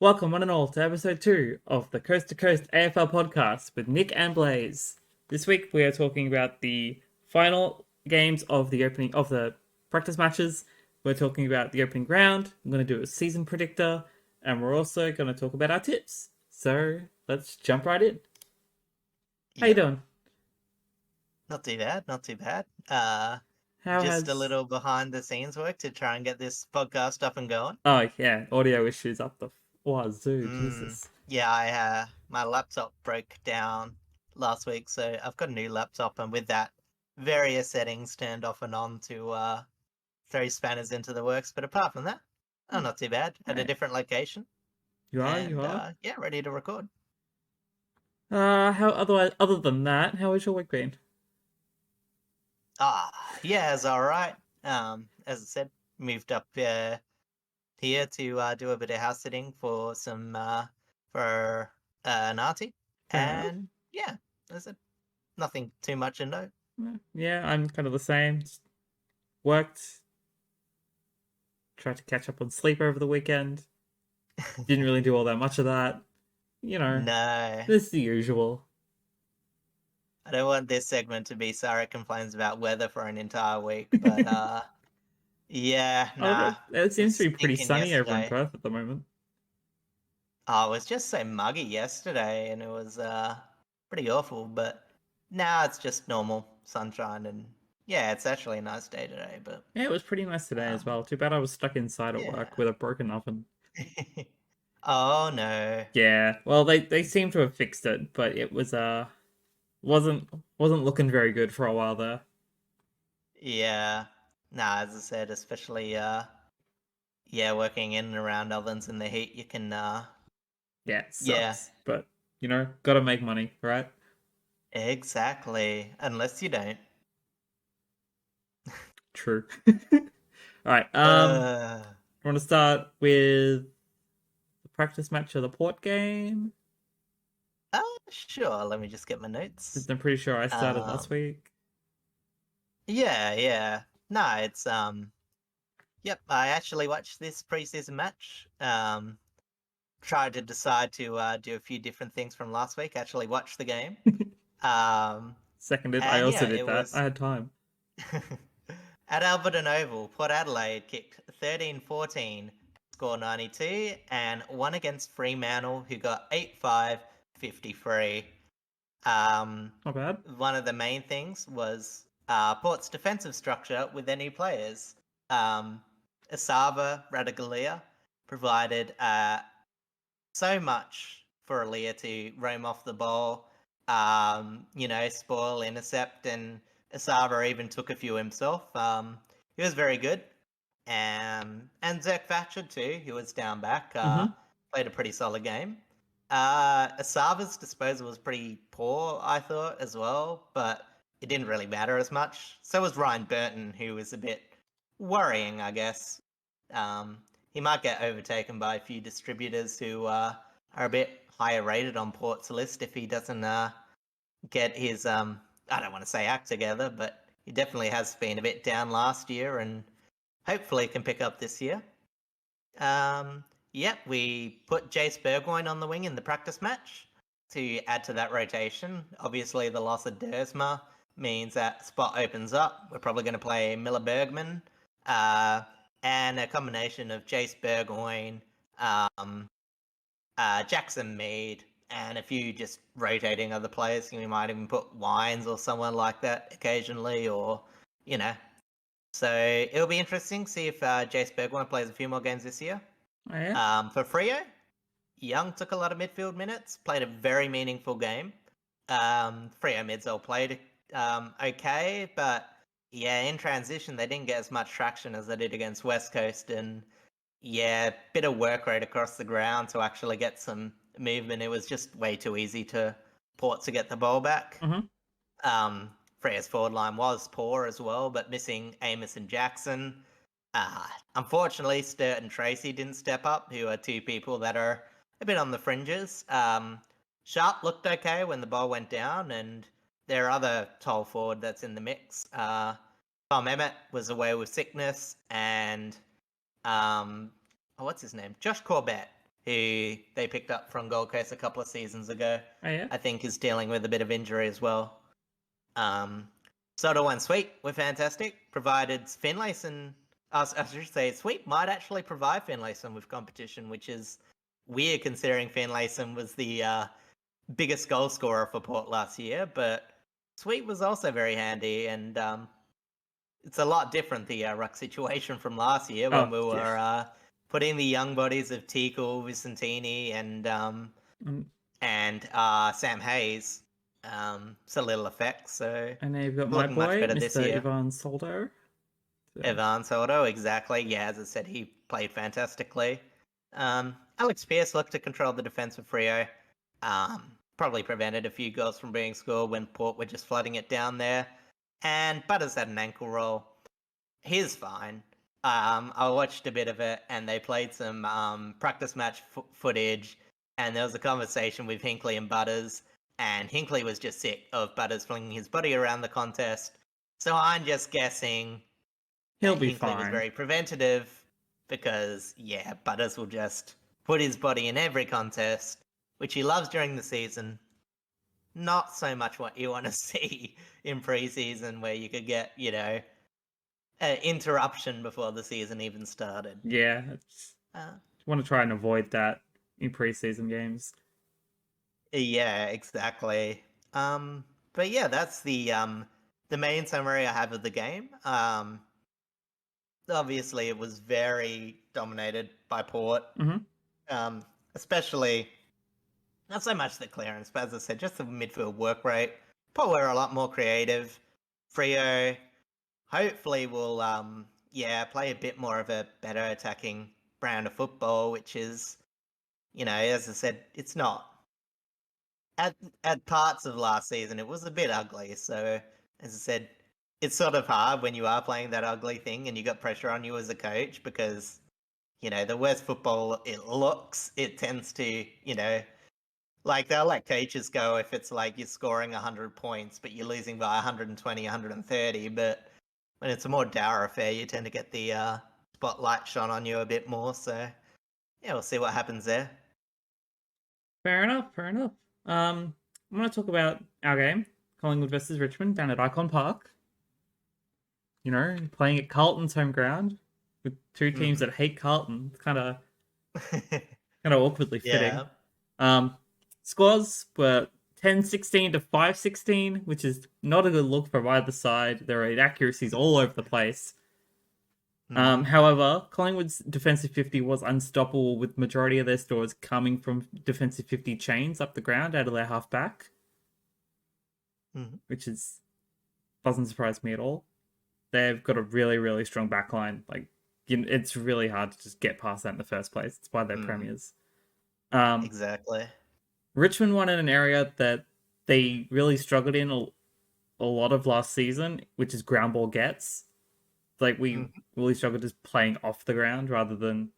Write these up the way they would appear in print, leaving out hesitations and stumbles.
Welcome, one and all, to episode 2 of the Coast to Coast AFL podcast with Nick and Blaze. This week we are talking about the final games of the practice matches. We're talking about the opening round. I'm going to do a season predictor, and we're also going to talk about our tips. So let's jump right in. How you Yep, doing? not too bad, not too bad. How Just a has? little behind the scenes work to try and get this podcast up and going. Oh yeah, audio issues up the wazoo. Mm, Jesus. yeah, my laptop broke down last week, so I've got a new laptop, and with that, various settings turned off and on to throw spanners into the works. But apart from that, oh, not too bad. At a Right. different location, You are. You and are. yeah, ready to record. How other than that, how has your week been? Yeah, it's all right. As I said, moved up here to do a bit of house sitting for some for an auntie, Fair enough. and yeah, that's it. Nothing too much to note. Yeah, I'm kind of the same. Just worked, tried to catch up on sleep over the weekend. Didn't really do all that much of that. You know, No, this is the usual. I don't want this segment to be Sarah complains about weather for an entire week, but yeah, nah, It it was seems to be pretty stinking sunny over in yesterday. Perth at the moment. Oh, it was just so muggy yesterday, and it was pretty awful. But now it's just normal sunshine, and yeah, it's actually a nice day today. But Yeah, it was pretty nice today as um, well. Too bad I was stuck inside at yeah. work with a broken oven. Oh no. Yeah, well, they seem to have fixed it, but it was wasn't wasn't looking very good for a while there. Yeah. Nah, as I said, especially yeah, working in and around ovens in the heat, you can Yeah, it yeah, sucks, but gotta make money, right? exactly. Unless you don't. True. All right. Uh I want to start with the practice match of the Port game. sure, let me just get my notes. I'm pretty sure I started last Um week. yeah, yeah. No, it's yep, I actually watched this preseason match. Tried to decide to do a few different things from last week, actually watch the game. Um Seconded. I and also yeah, did it that. I was had time. at Alberton Oval, Port Adelaide kicked 13-14, score 92, and won against Fremantle, who got 8-5, 53. Not bad. One of the main things was Port's defensive structure with their new players. Asava Radaglia provided so much for Aaliyah to roam off the ball, spoil, intercept, and Asava even took a few himself. He was very good. And Zach Thatcher too, who was down back, Mm-hmm. played a pretty solid game. Asava's disposal was pretty poor, I thought, as well, but it didn't really matter as much. So was Ryan Burton, who was a bit worrying, I guess. Um, he might get overtaken by a few distributors who are a bit higher rated on Port's list if he doesn't get his I don't want to say act together, but he definitely has been a bit down last year and hopefully can pick up this year. Yep, we put Jace Burgoyne on the wing in the practice match to add to that rotation. Obviously, the loss of Dersma means that spot opens up. We're probably going to play Miller Bergman uh, and a combination of Jace Burgoyne, um, Jackson Mead, and a few just rotating other players. We might even put Wines or someone like that occasionally, or, you know. So it'll be interesting to see if Jace Burgoyne plays a few more games this year. Oh, yeah. For Frio, Young took a lot of midfield minutes, played a very meaningful game. Frio mids all played okay, but yeah, in transition they didn't get as much traction as they did against West Coast, and yeah, bit of work rate across the ground to actually get some movement. It was just way too easy to Port to get the ball back. Mm-hmm. Freya's forward line was poor as well, but missing Amos and Jackson. Unfortunately, Sturt and Tracy didn't step up, who are two people that are a bit on the fringes. Sharp looked okay when the ball went down, and there are other tall forward that's in the mix. Tom Emmett was away with sickness, and what's his name? Josh Corbett who they picked up from Gold Coast a couple of seasons ago. Oh yeah. I think is dealing with a bit of injury as well. Soto and Sweet were fantastic. Provided Finlayson, I should say, Sweet might actually provide Finlayson with competition, which is weird considering Finlayson was the biggest goal scorer for Port last year. But Sweet was also very handy, and it's a lot different, the ruck situation from last year when we were putting the young bodies of Tickle, Vicentini, and Sam Hayes to little effect. So And they've got my looking much boy, better this Mr. year. Ivan Soldo. So, Ivan Soto, exactly. Yeah, as I said, he played fantastically. Alex Pearce looked to control the defense of Freo. Probably prevented a few goals from being scored when Port were just flooding it down there. And Butters had an ankle roll. He's fine. I watched a bit of it, and they played some practice match footage, and there was a conversation with Hinkley and Butters, and Hinkley was just sick of Butters flinging his body around the contest. So I'm just guessing he'll that be Hinkley was fine. very preventative because, yeah, Butters will just put his body in every contest, which he loves during the season. Not so much what you want to see in preseason, where you could get, interruption before the season even started. Yeah, want to try and avoid that in preseason games. Yeah, exactly. But yeah, that's the main summary I have of the game. Obviously, it was very dominated by Port. Especially not so much the clearance, but as I said, just the midfield work rate. Port were a lot more creative. Freo hopefully will play a bit more of a better attacking brand of football, which is, as I said, it's not. At parts of last season, it was a bit ugly. So, as I said, it's sort of hard when you are playing that ugly thing and you got pressure on you as a coach because, the worse football it looks, it tends to, like they'll let coaches go if it's like you're scoring 100 points, but you're losing by 120, 130. But when it's a more dour affair, you tend to get the spotlight shone on you a bit more. So, yeah, we'll see what happens there. Fair enough. I'm going to talk about our game, Collingwood versus Richmond, down at Icon Park. Playing at Carlton's home ground with two teams that hate Carlton. It's kind of awkwardly fitting. Scores were 10-16 to 5-16, which is not a good look from either side. There are inaccuracies all over the place. However, Collingwood's defensive 50 was unstoppable, with majority of their scores coming from defensive 50 chains up the ground out of their halfback, which doesn't surprise me at all. They've got a really, really strong backline. Like, it's really hard to just get past that in the first place. It's why they're premiers. Exactly. Richmond won in an area that they really struggled in a lot of last season, which is ground ball gets. Like, we really struggled just playing off the ground rather than,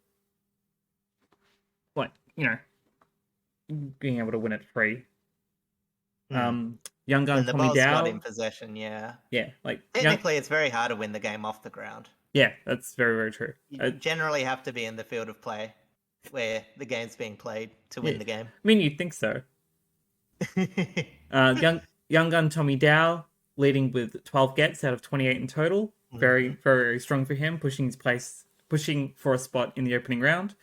being able to win it free. Young gun And the Tommy ball's not Dow. in possession, yeah. Yeah, technically, it's very hard to win the game off the ground. Yeah, that's very, very true. You generally have to be in the field of play where the game's being played to win the game. I mean, you'd think so. Young gun Tommy Dow leading with 12 gets out of 28 in total. Very, very, very strong for him, pushing for a spot in the opening round.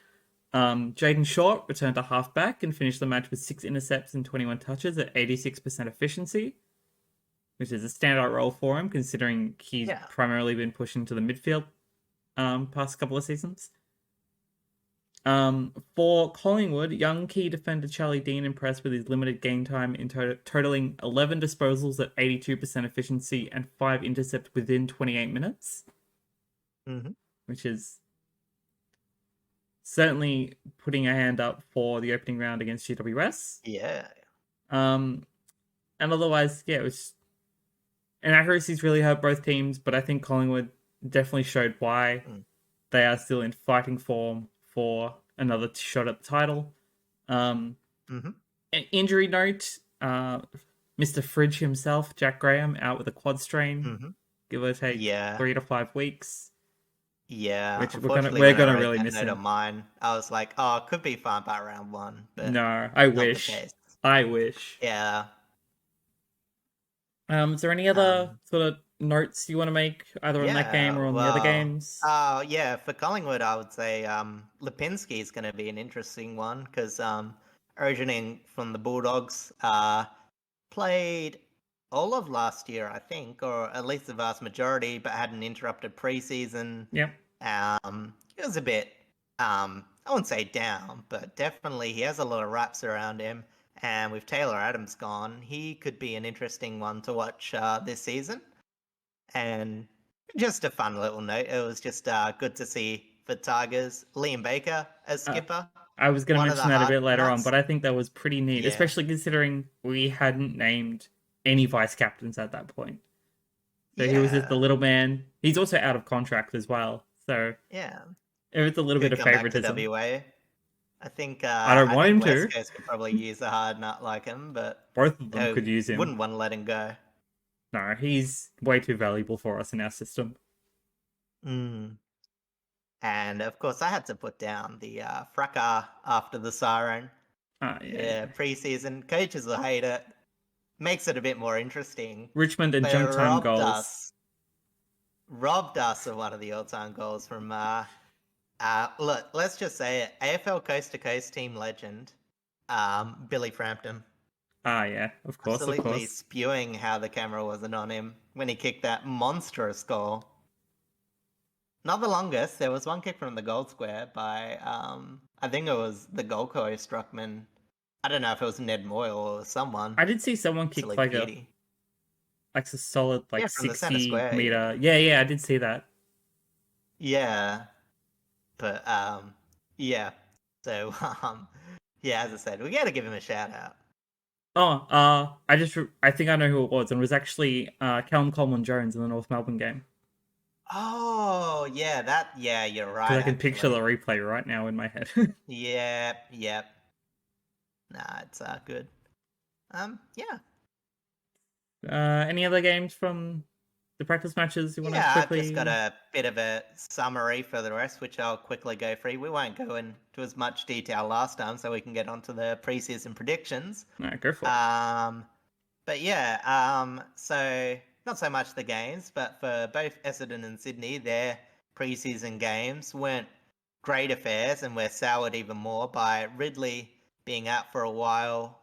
Jaden Short returned to halfback and finished the match with 6 intercepts and 21 touches at 86% efficiency, which is a standout role for him considering he's primarily been pushing to the midfield past couple of seasons. For Collingwood, young key defender Charlie Dean impressed with his limited game time in totaling 11 disposals at 82% efficiency and 5 intercepts within 28 minutes, which is certainly putting a hand up for the opening round against GWS. Yeah. And otherwise, it was inaccuracies really hurt both teams, but I think Collingwood definitely showed why they are still in fighting form for another shot at the title. An injury note, Mr. Fridge himself, Jack Graham, out with a quad strain, give or take 3 to 5 weeks. Yeah, which unfortunately, we're when I gonna wrote really that miss note on him. mine, I was like, oh, it could be fine by round one, but No, I not the wish. case. I wish. Yeah. Is there any other Um, sort of notes you want to make, either on that game yeah, or on the other well, games? yeah, for Collingwood, I would say Lipinski is going to be an interesting one because originating from the Bulldogs, played all of last year, I think, or at least the vast majority, but had an interrupted preseason. Yep. It was a bit, I wouldn't say down, but definitely he has a lot of raps around him. And with Taylor Adams gone, he could be an interesting one to watch this season. And just a fun little note. It was just good to see for Tigers Liam Baker as Uh, skipper. I was going to One of the mention that a hard bit later on, nuts. but I think that was pretty neat, Yeah. especially considering we hadn't named any vice captains at that point. So he was just the Yeah. little man. He's also out of contract as well, so Yeah. it was a little bit Could of come back to favoritism. WA. I think I don't want him West to. Coast could probably use a hard nut like him, but Both of them I could use him. wouldn't want to let him go. No, he's way too valuable for us in our system. Mm. And of course, I had to put down the fracas after the siren. Ah, yeah, Yeah, yeah. preseason coaches will hate it. Makes it a bit more interesting, Richmond and but it junk time goals. robbed us of one of the all-time goals from. Look, let's just say it. AFL Coast to Coast team legend, Billy Frampton. Ah, yeah, of course, of Absolutely course. spewing how the camera wasn't on him when he kicked that monstrous goal. Not the longest. There was one kick from the goal square by, I think it was the Gold Coast ruckman. I don't know if it was Ned Moyle or someone. I did see someone kick Absolute beauty. a solid Yeah, like from the center 60 square. Yeah. meter. Yeah, yeah, I did see that. Yeah, but yeah. So yeah, as I said, we got to give him a shout out. Oh, I think I know who it was, and it was actually Callum Coleman Jones in the North Melbourne game. Oh, yeah, yeah, you're Because right, I can picture the actually. replay right now in my head. Yep. Nah, it's good. Yeah. Any other games from the practice matches you want to Yeah, I've just got quickly? a bit of a summary for the rest, which I'll quickly go through. We won't go into as much detail last time, so we can get on to the preseason predictions. No, go for it. But yeah, so not so much the games, but for both Essendon and Sydney, their preseason games weren't great affairs and were soured even more by Ridley being out for a while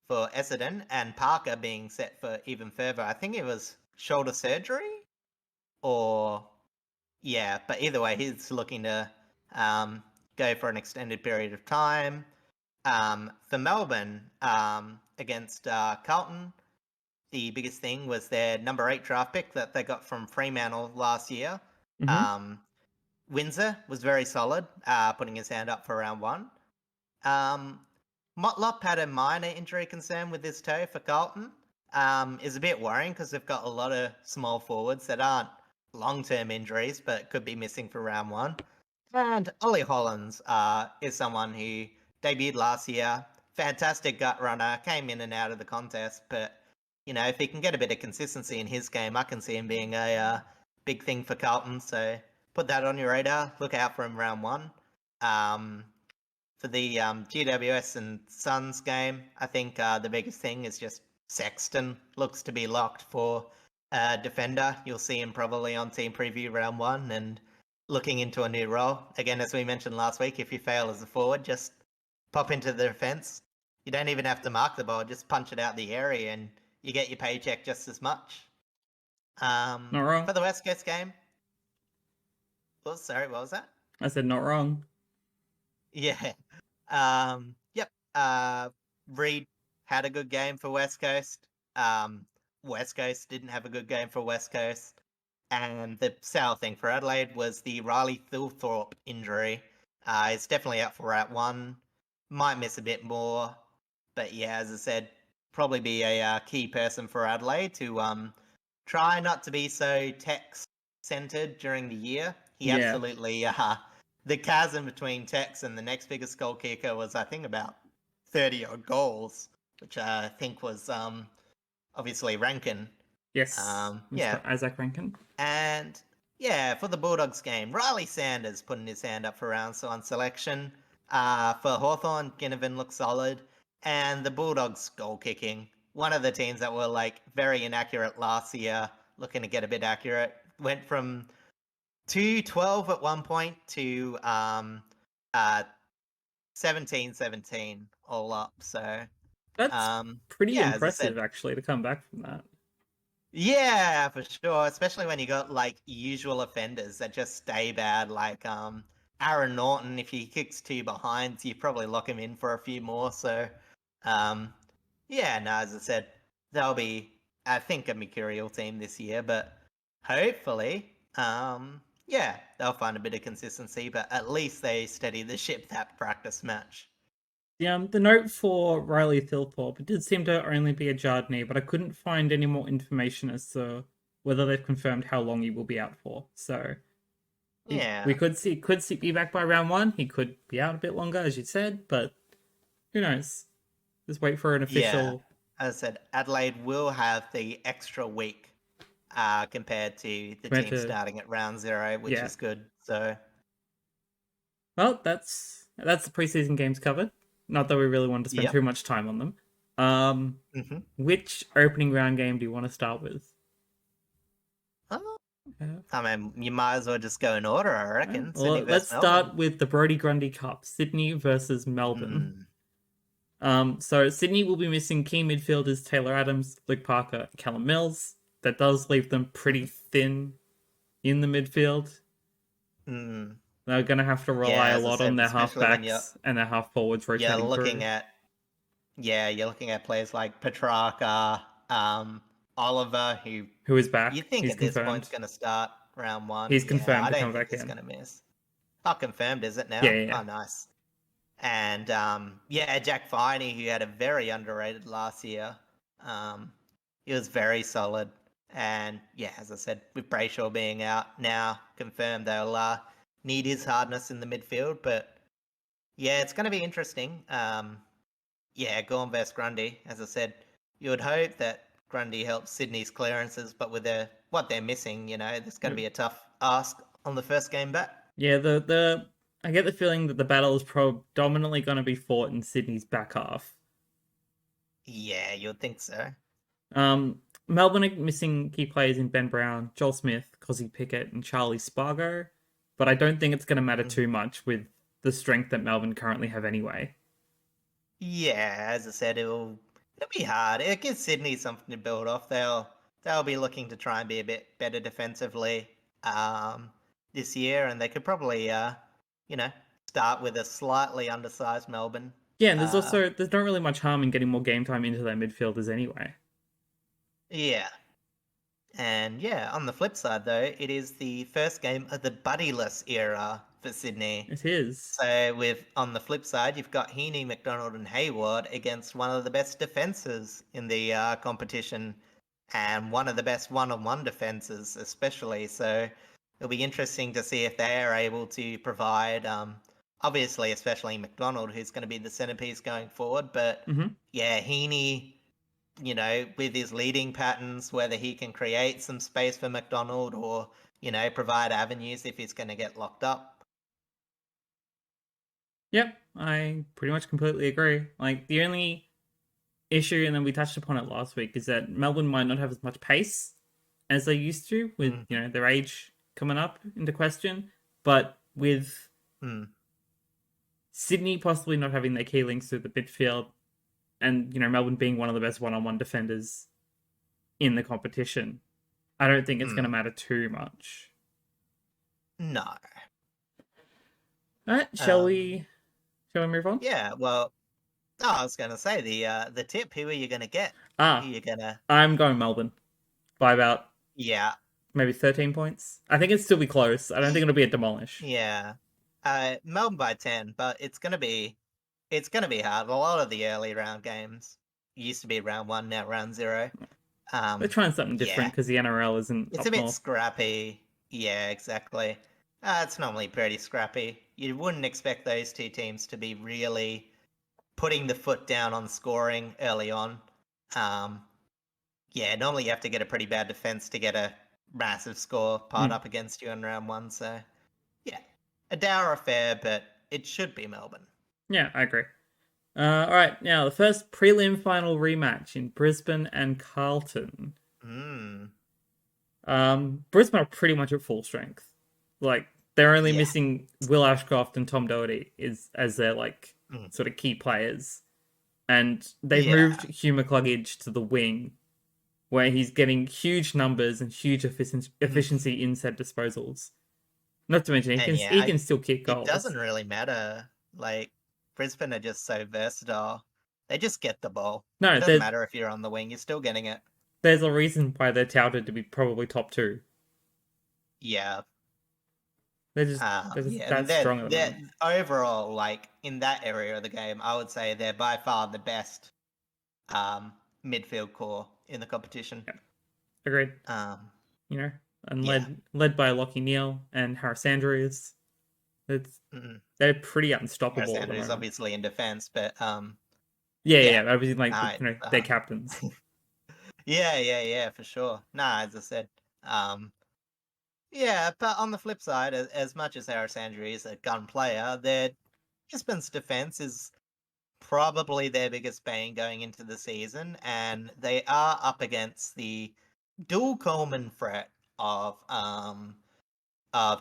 for Essendon and Parker being set for even further. I think it was shoulder surgery or yeah, but either way, he's looking to go for an extended period of time. For Melbourne, against Carlton, the biggest thing was their number 8 draft pick that they got from Fremantle last year. Mm-hmm. Windsor was very solid, putting his hand up for round 1. Motlop had a minor injury concern with his toe for Carlton. Is a bit worrying because they've got a lot of small forwards that aren't long-term injuries, but could be missing for round 1. And Ollie Hollands is someone who debuted last year. Fantastic gut runner, came in and out of the contest, but you know, if he can get a bit of consistency in his game, I can see him being a big thing for Carlton. So put that on your radar. Look out for him round 1. For the GWS and Suns game, I think the biggest thing is just Sexton looks to be locked for defender. You'll see him probably on team preview round 1 and looking into a new role. Again, as we mentioned last week, if you fail as a forward, just pop into the defence. You don't even have to mark the ball, just punch it out the area and you get your paycheck just as much. Not wrong. For the West Coast game, sorry, what was that? I said not wrong. Yeah. Yep. Reed had a good game for West Coast. West Coast didn't have a good game for West Coast. And the sour thing for Adelaide was the Riley Thilthorpe injury. He's definitely out for round 1. Might miss a bit more. But yeah, as I said, probably be a key person for Adelaide to try not to be so Tex-centered during the year. He Yeah. absolutely... the chasm between Tex and the next biggest goal kicker was, I think, about 30-odd goals, which I think was obviously Rankin. Yes. Yeah. Mr. Isaac Rankin. And Yeah, for the Bulldogs game, Riley Sanders putting his hand up for round one selection. For Hawthorn, Ginnivan looks solid. And the Bulldogs goal kicking. One of the teams that were like very inaccurate last year, looking to get a bit accurate. Went from 2-12 at one point to uh 17-17 all up. So That's pretty yeah, as I said, impressive, actually, to come back from that. yeah, for sure. Especially when you got like usual offenders that just stay bad, like Aaron Norton. If he kicks two behinds, you probably lock him in for a few more. So, um, yeah, no, as I said, they'll be, I think, a mercurial team this year, but hopefully, yeah, they'll find a bit of consistency. But at least they steady the ship that practice match. The note for Riley Thilthorpe, it did seem to only be a jarred knee, but I couldn't find any more information as to whether they've confirmed how long he will be out for. So we Yeah, could see be back by round one. He could be out a bit longer, as you said, but who knows? Just wait for an yeah. official. As I said, Adelaide will have the extra week compared to the Compared team to starting at round zero, which yeah. is good. So Well, that's the preseason games covered. Not that we really wanted to spend yep. too much time on them. Um, Mm-hmm. which opening round game do you want to start with? Oh, Uh, I mean, you might as well just go in order, I reckon. Sydney well, let's versus Melbourne. start with the Brodie Grundy Cup, Sydney versus Melbourne. Hmm. So Sydney will be missing key midfielders Taylor Adams, Luke Parker, Callum Mills. That does leave them pretty Mm-hmm. thin in the midfield. Mm. They're going to have to rely Yeah, a as I lot on said, their especially when you're halfbacks and their half forwards you're rotating looking through. at you're looking at players like Petrarca, Oliver, who Who is you back? think He's at this point confirmed. is going to start round one. He's Yeah, confirmed I to don't come think back he's in. going to miss. Oh, confirmed, is it Yeah, now? yeah, Oh, yeah. nice. And yeah, Jack Viney, who had a very underrated last year. Um, he was very solid. And yeah, as I said, with Brayshaw being out now, confirmed they'll need his hardness in the midfield. But yeah, it's going to be interesting. Yeah, Gorn versus Grundy. As I said, you would hope that Grundy helps Sydney's clearances, but with what they're missing, there's going to be a tough ask on the first game back. Yeah, the I get the feeling that the battle is predominantly going to be fought in Sydney's back half. Yeah, you'd think so. Melbourne are missing key players in Ben Brown, Joel Smith, Cozzy Pickett, and Charlie Spargo, but I don't think it's going to matter too Mhm. much with the strength that Melbourne currently have anyway. Yeah, as I said, it'll be hard. It gives Sydney something to build off. They'll be looking to try and be a bit better defensively this year, and they could probably you know start with a slightly undersized Melbourne. Yeah, and Uh, there's not really much harm in getting more game time into their midfielders anyway. yeah, and yeah. On the flip side, though, it is the first game of the buddyless era for Sydney. It is. So with on the flip side, you've got Heaney, McDonald, and Hayward against one of the best defenses in the competition, and one of the best one-on-one defenses, especially. So it'll be interesting to see if they are able to provide, obviously, especially McDonald, who's going to be the centerpiece going forward. But Mm-hmm. yeah, Heaney, with his leading patterns, whether he can create some space for McDonald or provide avenues if he's going to get locked up. Yep, I pretty much completely agree. Like the only issue, and then we touched upon it last week, is that Melbourne might not have as much pace as they used to with Mm-hmm. their age coming up into question. But with Mm. Sydney possibly not having their key links through the midfield, and Melbourne being one of the best one-on-one defenders in the competition, I don't think it's going to Mm. matter too much. No. All right, shall Um, we? Shall we move on? yeah, well, I was gonna say the tip. Who are you gonna get? Who Ah, you gonna? I'm going Melbourne by about Yeah, maybe 13 points. I think it'd still be close. I don't think Ye- it'll be a demolish. yeah. Melbourne by 10, but it's gonna be hard. A lot of the early round games used to be round one, now round zero. They're trying something different Yeah, because the NRL isn't it's a up bit north. scrappy. Yeah, exactly. It's normally pretty scrappy. You wouldn't expect those two teams to be really putting the foot down on scoring early on. Um, yeah, normally you have to get a pretty bad defense to get a massive score piled up against you in round one. So, yeah, a dour affair, but it should be Melbourne. Yeah, I agree. All right, now the first prelim final rematch in Brisbane and Carlton. Brisbane are pretty much at full strength. Like they're only missing Will Ashcroft and Tom Doherty as their like sort of key players, and they've moved Hugh McCluggage to the wing, where he's getting huge numbers and huge efficiency in set disposals. Not to mention he can still kick goals. It doesn't really matter. Like Brisbane are just so versatile. They just get the ball. No, it doesn't matter if you're on the wing; you're still getting it. There's a reason why they're touted to be probably top 2. Yeah. They're just that strong at the moment. Overall, like in that area of the game, I would say they're by far the best midfield core in the competition. Yeah. Agreed. You know, and led by Lachie Neale and Harris Andrews. They're pretty unstoppable. Harris Andrews obviously in defense, but yeah, obviously like they're captains. Yeah, for sure. Nah, as I said, yeah, but on the flip side, as much as Harris Andrews is a gun player, their Brisbane's defense is probably their biggest bane going into the season, and they are up against the dual Coleman threat of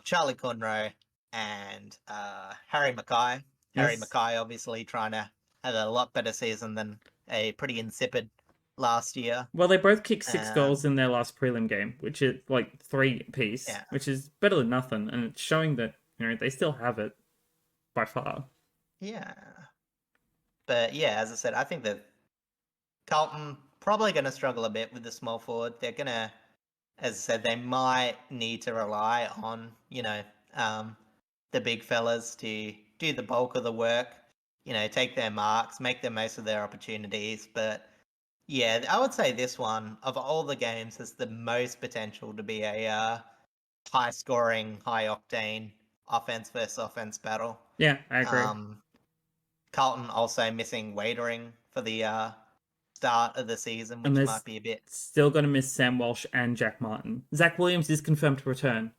Charlie Conroy and Harry Mackay. Harry Mackay obviously trying to have a lot better season than a pretty insipid last year. Well, they both kicked 6 goals in their last prelim game, which is like 3 apiece, which is better than nothing, and it's showing that they still have it by far. Yeah, but yeah, as I said, I think that Carlton probably going to struggle a bit with the small forward. They're going to, as I said, they might need to rely on the big fellas to do the bulk of the work. Take their marks, make the most of their opportunities, but. Yeah, I would say this one, of all the games, has the most potential to be a high-scoring, high-octane offense versus offense battle. Yeah, I agree. Carlton also missing Wadering for the start of the season, which might be a bit... Still going to miss Sam Walsh and Jack Martin. Zach Williams is confirmed to return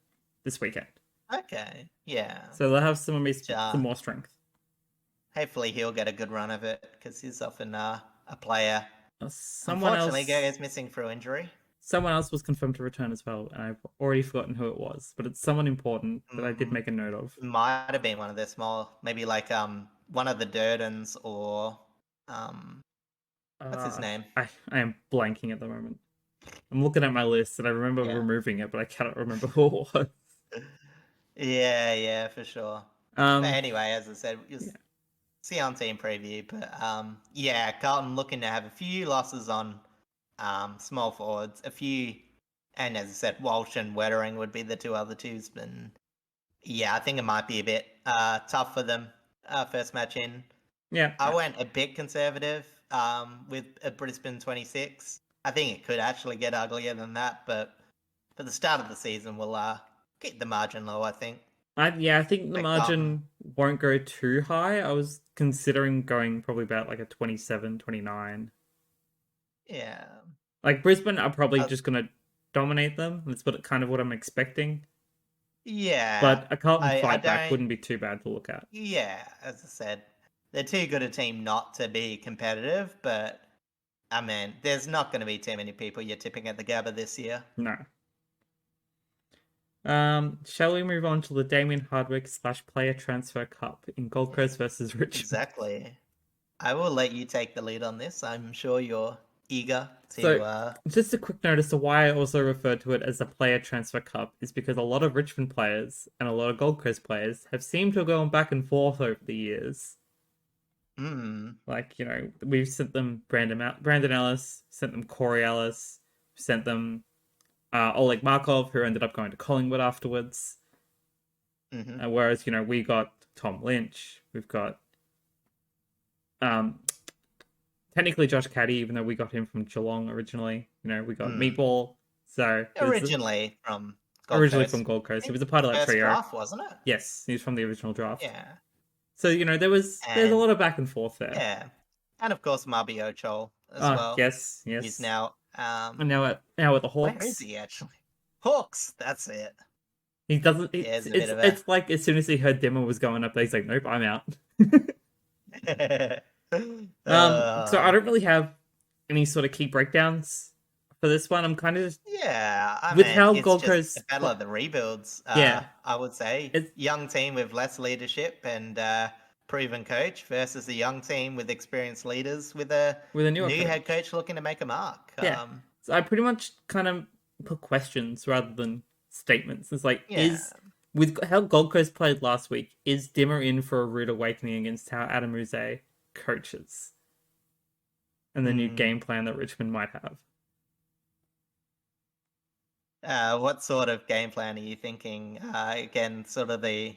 this weekend. Okay, yeah. So they'll have some more strength. Hopefully he'll get a good run of it, because he's often a player... Unfortunately, Gaya's missing through injury. Someone else was confirmed to return as well, and I've already forgotten who it was, but it's someone important that I did make a note of. Might have been one of their small, maybe like one of the Durdens or what's his name? I am blanking at the moment. I'm looking at my list and I remember removing it, but I cannot remember who it was. Yeah, for sure. But anyway, as I said, see on team preview, but Carlton looking to have a few losses on small forwards, a few, and as I said, Walsh and Wettering would be the 2 other twos, but I think it might be a bit tough for them first match in. I went a bit conservative with a Brisbane 26. I think it could actually get uglier than that, but for the start of the season, we'll keep the margin low, I think. I think the margin won't go too high. I was considering going probably about like a 27, 29. Yeah. Like Brisbane are probably just going to dominate them. That's kind of what I'm expecting. Yeah. But a Carlton fight back wouldn't be too bad to look at. Yeah, as I said, they're too good a team not to be competitive, but I mean, there's not going to be too many people you're tipping at the Gabba this year. No. Shall we move on to the Damien Hardwick / Player Transfer Cup in Gold Coast versus Richmond? Exactly. I will let you take the lead on this. I'm sure you're eager to... So, just a quick note as to why I also referred to it as the Player Transfer Cup is because a lot of Richmond players and a lot of Gold Coast players have seemed to have gone back and forth over the years. Like, we've sent them Brandon Ellis, sent them Corey Ellis, sent them Oleg Markov, who ended up going to Collingwood afterwards. Whereas, we got Tom Lynch. We've got technically Josh Caddy, even though we got him from Geelong originally. We got Meatball. So originally from Gold Coast. He was a part of that trio. Draft, wasn't it? Yes, he was from the original draft. Yeah. So, there's a lot of back and forth there. Yeah. And of course Marby Ochol as well. Yes. He's now and now at the Hawks. Where is he actually? Hawks, that's it. He doesn't. Yeah, It's it's a bit it's, of a. it's like as soon as he heard Dimmer was going up, he's like, "Nope, I'm out." So I uh, don't really have any sort of key breakdowns for this one. I'm kind of just yeah, I with mean, how it's Gold just a Coast. battle of the rebuilds. Yeah, I would say it's young team with less leadership and proven coach versus a young team with experienced leaders with a with a newer new head coach. coach looking to make a mark. Yeah, so I pretty much kind of put questions rather than statements. It's like, Yeah. is with how Gold Coast played last week, is Dimmer in for a rude awakening against how Adam Ruse coaches and the new Hmm. game plan that Richmond might have? What sort of game plan are you thinking? Again, sort of the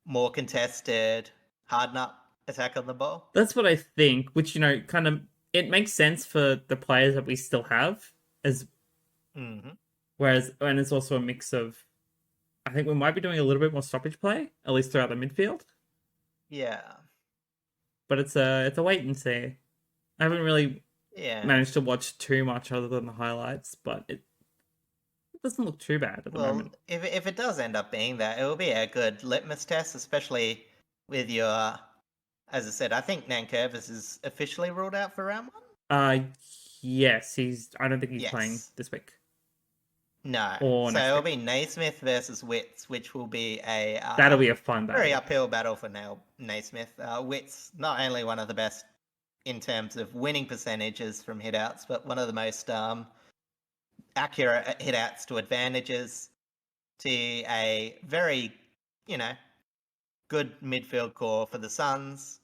more contested, hard nut attack on the ball. That's what I think, which, kind of it makes sense for the players that we still have, as Hmm. and it's also a mix of I think we might be doing a little bit more stoppage play, at least throughout the midfield. Yeah. But it's a wait and see. I haven't really Yeah. managed to watch too much other than the highlights, but it doesn't look too bad at the Well, moment. if it does end up being that, it will be a good litmus test, especially with your. As I said, I think Nankervis is officially ruled out for round one. Uh yes, I don't think he's playing Yes. this week No. or So next it'll week. be Naismith versus Wits, which will be a That'll be a fun very battle. uphill battle for Naismith. Wits, not only one of the best in terms of winning percentages from hitouts, but one of the most accurate hitouts to advantages, to a very, you know, good midfield core for the Suns.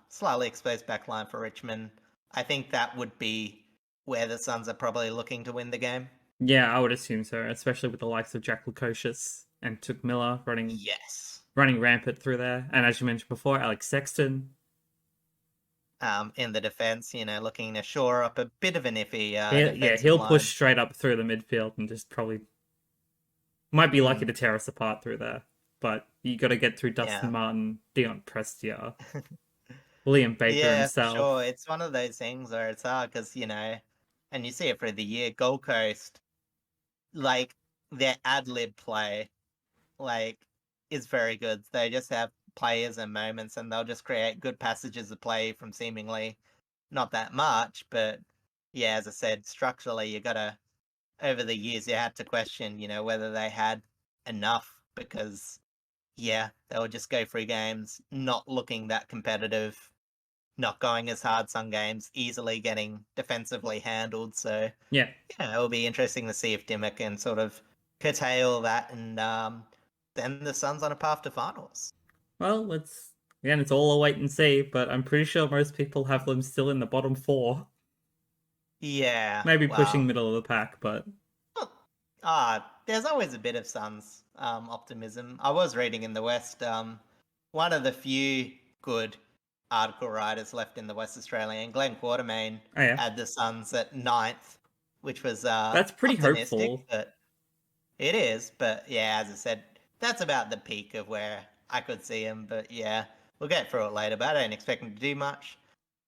Slightly exposed backline for Richmond. I think that would be where the Suns are probably looking to win the game. Yeah, I would assume so, especially with the likes of Jack Lukosius and Took Miller Yes. running rampant through there. And as you mentioned before, Alex Sexton. In the defense, looking to shore up a bit of an iffy Yeah, defensive he'll push line. straight up through the midfield and just probably might be lucky Mm, to tear us apart through there. But you got to get through Dustin yeah. Martin, Dion Prestia, Liam Baker Yeah, for sure. himself. It's one of those things where it's hard because, and you see it through the year, Gold Coast, like, their ad lib play, like, is very good. They just have players and moments and they'll just create good passages of play from seemingly not that much. But yeah, as I said, structurally, you got to, over the years, you had to question, whether they had enough because, yeah, they would just go through games not looking that competitive, not going as hard some games, easily getting defensively handled. So Yeah. yeah, it'll be interesting to see if Dimmock can sort of curtail that, and then the Suns on a path to finals. Well, it's all a wait and see, but I'm pretty sure most people have them still in the bottom four. Yeah, Maybe pushing well, middle of the pack, but there's always a bit of Suns optimism. I was reading in the West, one of the few good article writers left in the West Australian, Glenn Quartermain, oh yeah. had the Suns at ninth, which was That's pretty optimistic, hopeful. but it is. But yeah, as I said, that's about the peak of where I could see him. But yeah, we'll get through it later. But I don't expect him to do much.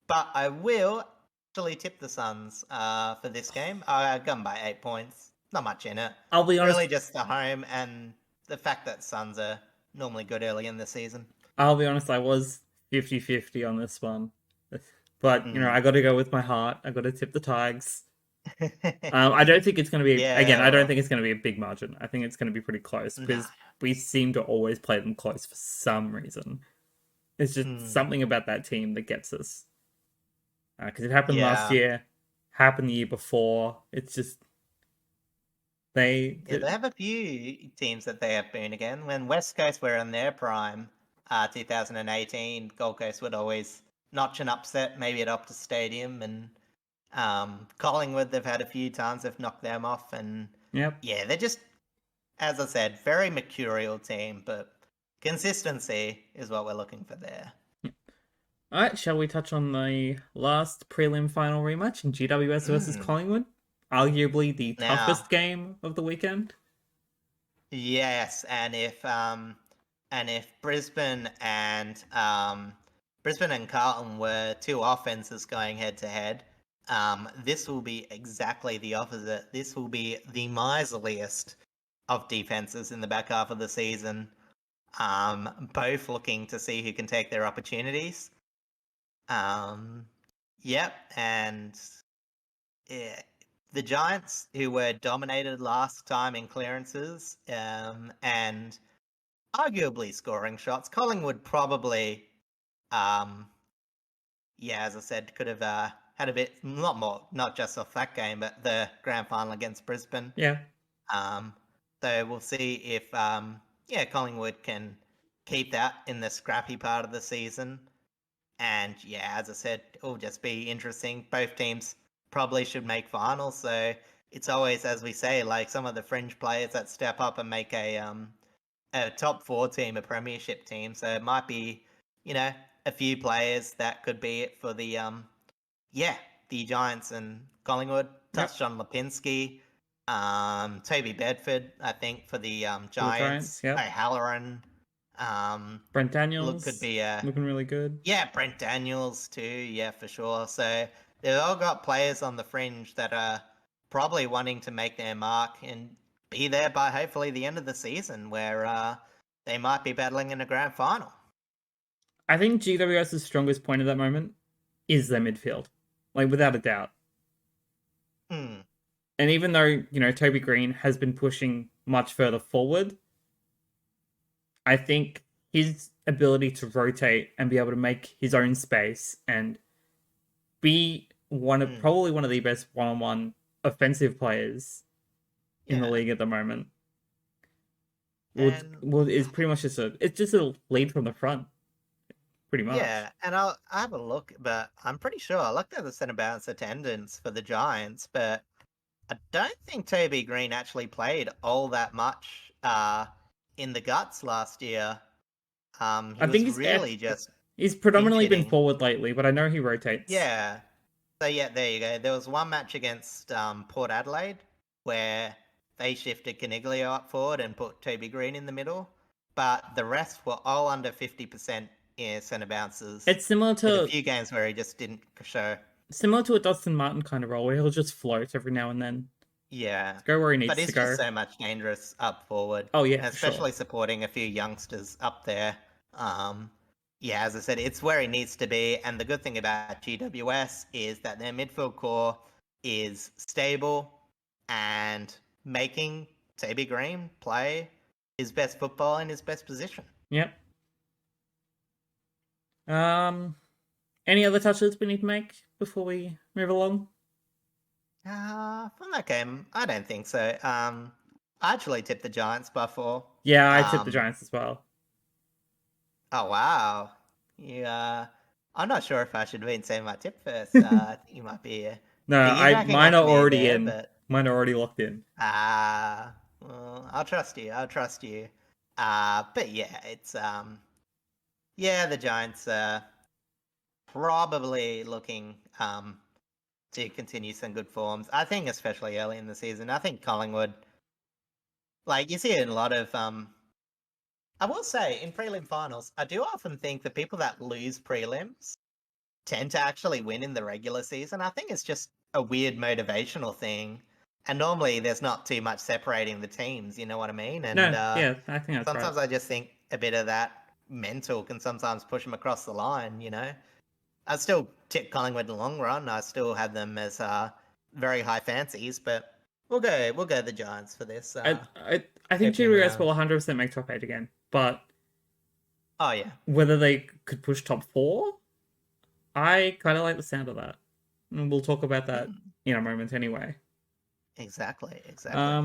But I will actually tip the Suns for this game. I got them by 8 points. Not much in it. I'll be honest, Really just the home and the fact that Suns are normally good early in the season. I was 50-50 on this one. But, Mm. I got to go with my heart. I got to tip the Tigers. I don't think it's going to be, again, Yeah, I don't well, think it's going to be a big margin. I think it's going to be pretty close no. because we seem to always play them close for some reason. It's just Mm. something about that team that gets us. Because it happened last Yeah. year, happened the year before. It's just, they, Yeah, they have a few teams that they have been again. When West Coast were in their prime, 2018, Gold Coast would always notch an upset, maybe at Optus Stadium, and Collingwood, they've had a few times they've knocked them off, and yep. yeah, they're just, as I said, very mercurial team, but consistency is what we're looking for there. All right, shall we touch on the last prelim final rematch in GWS versus Mm. Collingwood? Arguably the Now, toughest game of the weekend. yes, and if Brisbane and Carlton were two offenses going head to head, This will be exactly the opposite. This will be the miserliest of defenses in the back half of the season. Both looking to see who can take their opportunities. Yep, and yeah, the Giants, who were dominated last time in clearances, and arguably scoring shots. Collingwood probably, as I said, could have had a bit, not just off that game, but the grand final against Brisbane. Yeah. So we'll see if, Collingwood can keep that in the scrappy part of the season. And as I said, it'll just be interesting. Both teams probably should make finals. So it's always, as we say, like some of the fringe players that step up and make a top 4 team, a premiership team. So it might be, a few players that could be it for the the Giants and Collingwood. Touched on Lipinski, Toby Bedford, I think, for the Giants. Yep. O'Halloran. Brent Daniels could be looking really good. Yeah, Brent Daniels too. Yeah, for sure. So they've all got players on the fringe that are probably wanting to make their mark and be there by hopefully the end of the season, where they might be battling in a grand final. I think GWS's strongest point at that moment is their midfield, like without a doubt. Hmm. And even though Toby Green has been pushing much further forward, I think his ability to rotate and be able to make his own space and be probably one of the best one-on-one offensive players in the league at the moment is pretty much just a lead from the front, pretty much. Yeah, and I have a look, but I'm pretty sure I looked at the centre bounce attendance for the Giants, but I don't think Toby Green actually played all that much in the guts last year. I think he's predominantly been forward lately, but I know he rotates. Yeah. So there you go. There was one match against Port Adelaide where they shifted Caniglio up forward and put Toby Green in the middle, but the rest were all under 50% in centre bounces. It's similar to a few games where he just didn't show. Similar to a Dustin Martin kind of role where he'll just float every now and then. Yeah. Go where he needs to go. But he's just so much dangerous up forward. Oh, yeah, especially supporting a few youngsters up there. As I said, it's where he needs to be. And the good thing about GWS is that their midfield core is stable and making Toby Green play his best football in his best position. Yep. Any other touches we need to make before we move along? From that game, I don't think so. I actually tipped the Giants by 4. Yeah, I tipped the Giants as well. Oh, wow. Yeah. I'm not sure if I should be saying my tip first. I think you might be... mine are already in. But... Mine are already locked in. Well, I'll trust you. But yeah, it's... the Giants are probably looking to continue some good forms. I think especially early in the season. I think Collingwood... you see it in a lot of... I will say, in prelim finals, I do often think the people that lose prelims tend to actually win in the regular season. I think it's just a weird motivational thing. And normally there's not too much separating the teams, you know what I mean? And I think that's sometimes right. I just think a bit of that mental can sometimes push them across the line, I still tip Collingwood in the long run. I still have them as very high fancies, but we'll go the Giants for this. I think GWS will 100% make top 8 again. But whether they could push top 4, I kind of like the sound of that. And we'll talk about that in a moment anyway. Exactly. I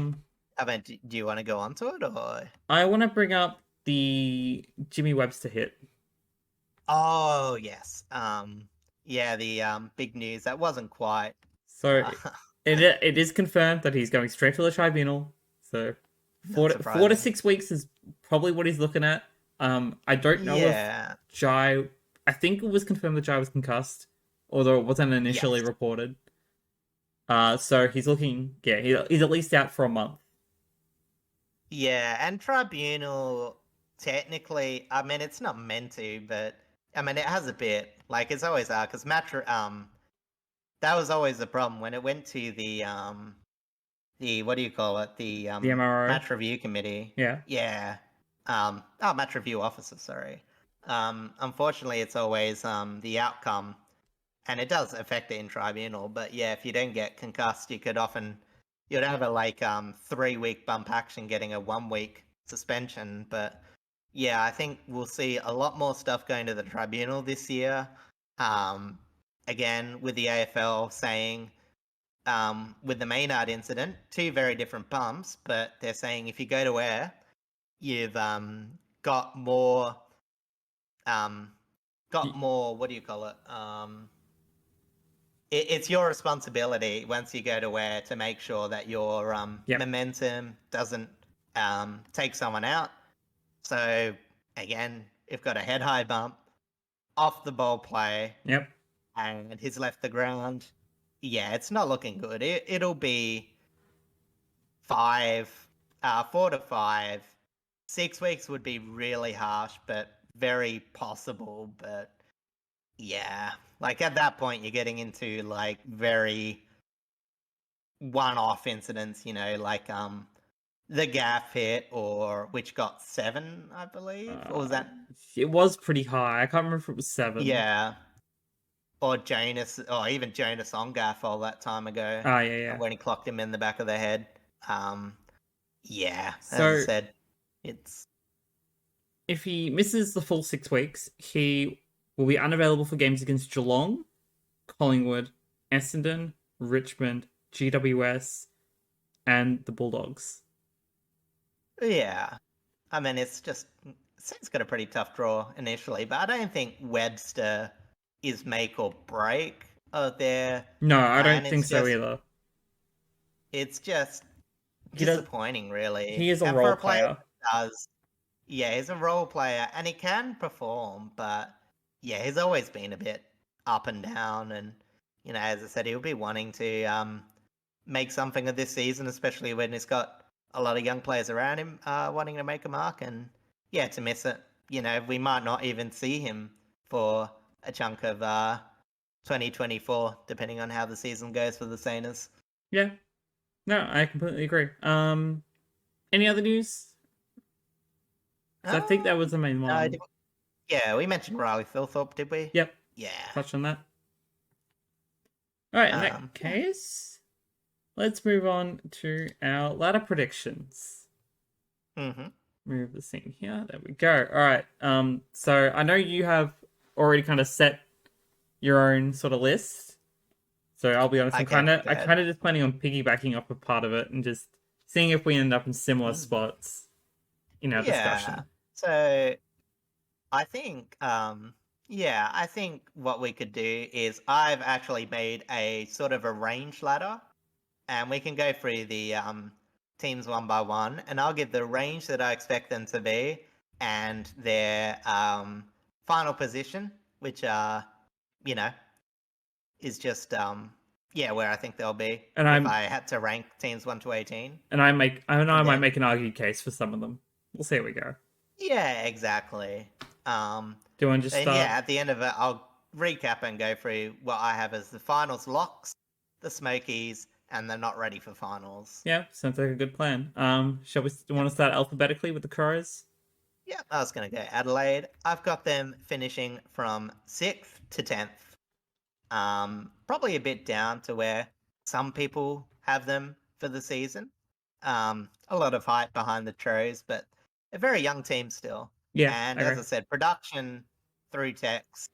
mean, do you want to go on to it? Or I want to bring up the Jimmy Webster hit. Oh, yes. The big news. That wasn't quite. So it is confirmed that he's going straight to the tribunal. So 4 to 6 weeks is probably what he's looking at. I don't know if Jai... I think it was confirmed that Jai was concussed, although it wasn't initially reported. So he's looking... Yeah, he's at least out for a month. Yeah, and tribunal, technically... I mean, it's not meant to, but... I mean, it has a bit. It's always because that was always the problem when it went to the what do you call it? The MRO. match review committee. Yeah. Yeah. Match review officer, sorry. Unfortunately it's always the outcome, and it does affect it in tribunal, but yeah, if you don't get concussed, you'd have a 3-week bump action getting a 1-week suspension. But yeah, I think we'll see a lot more stuff going to the tribunal this year. Again, with the AFL saying, with the Maynard incident, 2 very different bumps, but they're saying if you go to air, you've got more, what do you call it? It's your responsibility once you go to air to make sure that your momentum doesn't take someone out. So again, you've got a head high bump off the ball play. Yep. And he's left the ground. Yeah, it's not looking good. It'll be 4 to 5. 6 weeks would be really harsh, but very possible. But yeah, at that point, you're getting into very one-off incidents. The gaff hit, or which got 7, I believe, or was that? It was pretty high. I can't remember if it was 7. Yeah. Or even Jonas on gaff all that time ago. Ah, yeah. When he clocked him in the back of the head. Yeah, So, as I said, it's... If he misses the full 6 weeks, he will be unavailable for games against Geelong, Collingwood, Essendon, Richmond, GWS, and the Bulldogs. Yeah. I mean, it's got a pretty tough draw initially, but I don't think Webster is make or break of their... No, I don't think so either. It's just disappointing, really. He is a role player. Yeah, he's a role player, and he can perform, but yeah, he's always been a bit up and down, and as I said, he'll be wanting to make something of this season, especially when he's got a lot of young players around him wanting to make a mark, and yeah, to miss it, we might not even see him for a chunk of 2024, depending on how the season goes for the Sainers. Yeah. No, I completely agree. Any other news? I think that was the main one. Yeah, we mentioned Riley Philthorpe, did we? Yep. Yeah. Touch on that. Alright, in that case, let's move on to our ladder predictions. Mm-hmm. Move the scene here. There we go. Alright, so I know you have already kind of set your own sort of list. So I'll be honest, I kind of just planning on piggybacking off a part of it and just seeing if we end up in similar spots in our discussion. So I think what we could do is I've actually made a sort of a range ladder, and we can go through the teams one by one, and I'll give the range that I expect them to be and their final position, which is just where I think they'll be if I had to rank teams 1 to 18. And I might make an argued case for some of them. We'll see how we go. Yeah, exactly. Do you want to just start? Yeah, at the end of it, I'll recap and go through what I have as the finals locks, the Smokies, and they're not ready for finals. Yeah, sounds like a good plan. Do you want to start alphabetically with the Crows? Yeah, I was going to go Adelaide. I've got them finishing from 6th to 10th. Probably a bit down to where some people have them for the season. A lot of hype behind the Crows, but a very young team still. Yeah, and as I said, production through Tex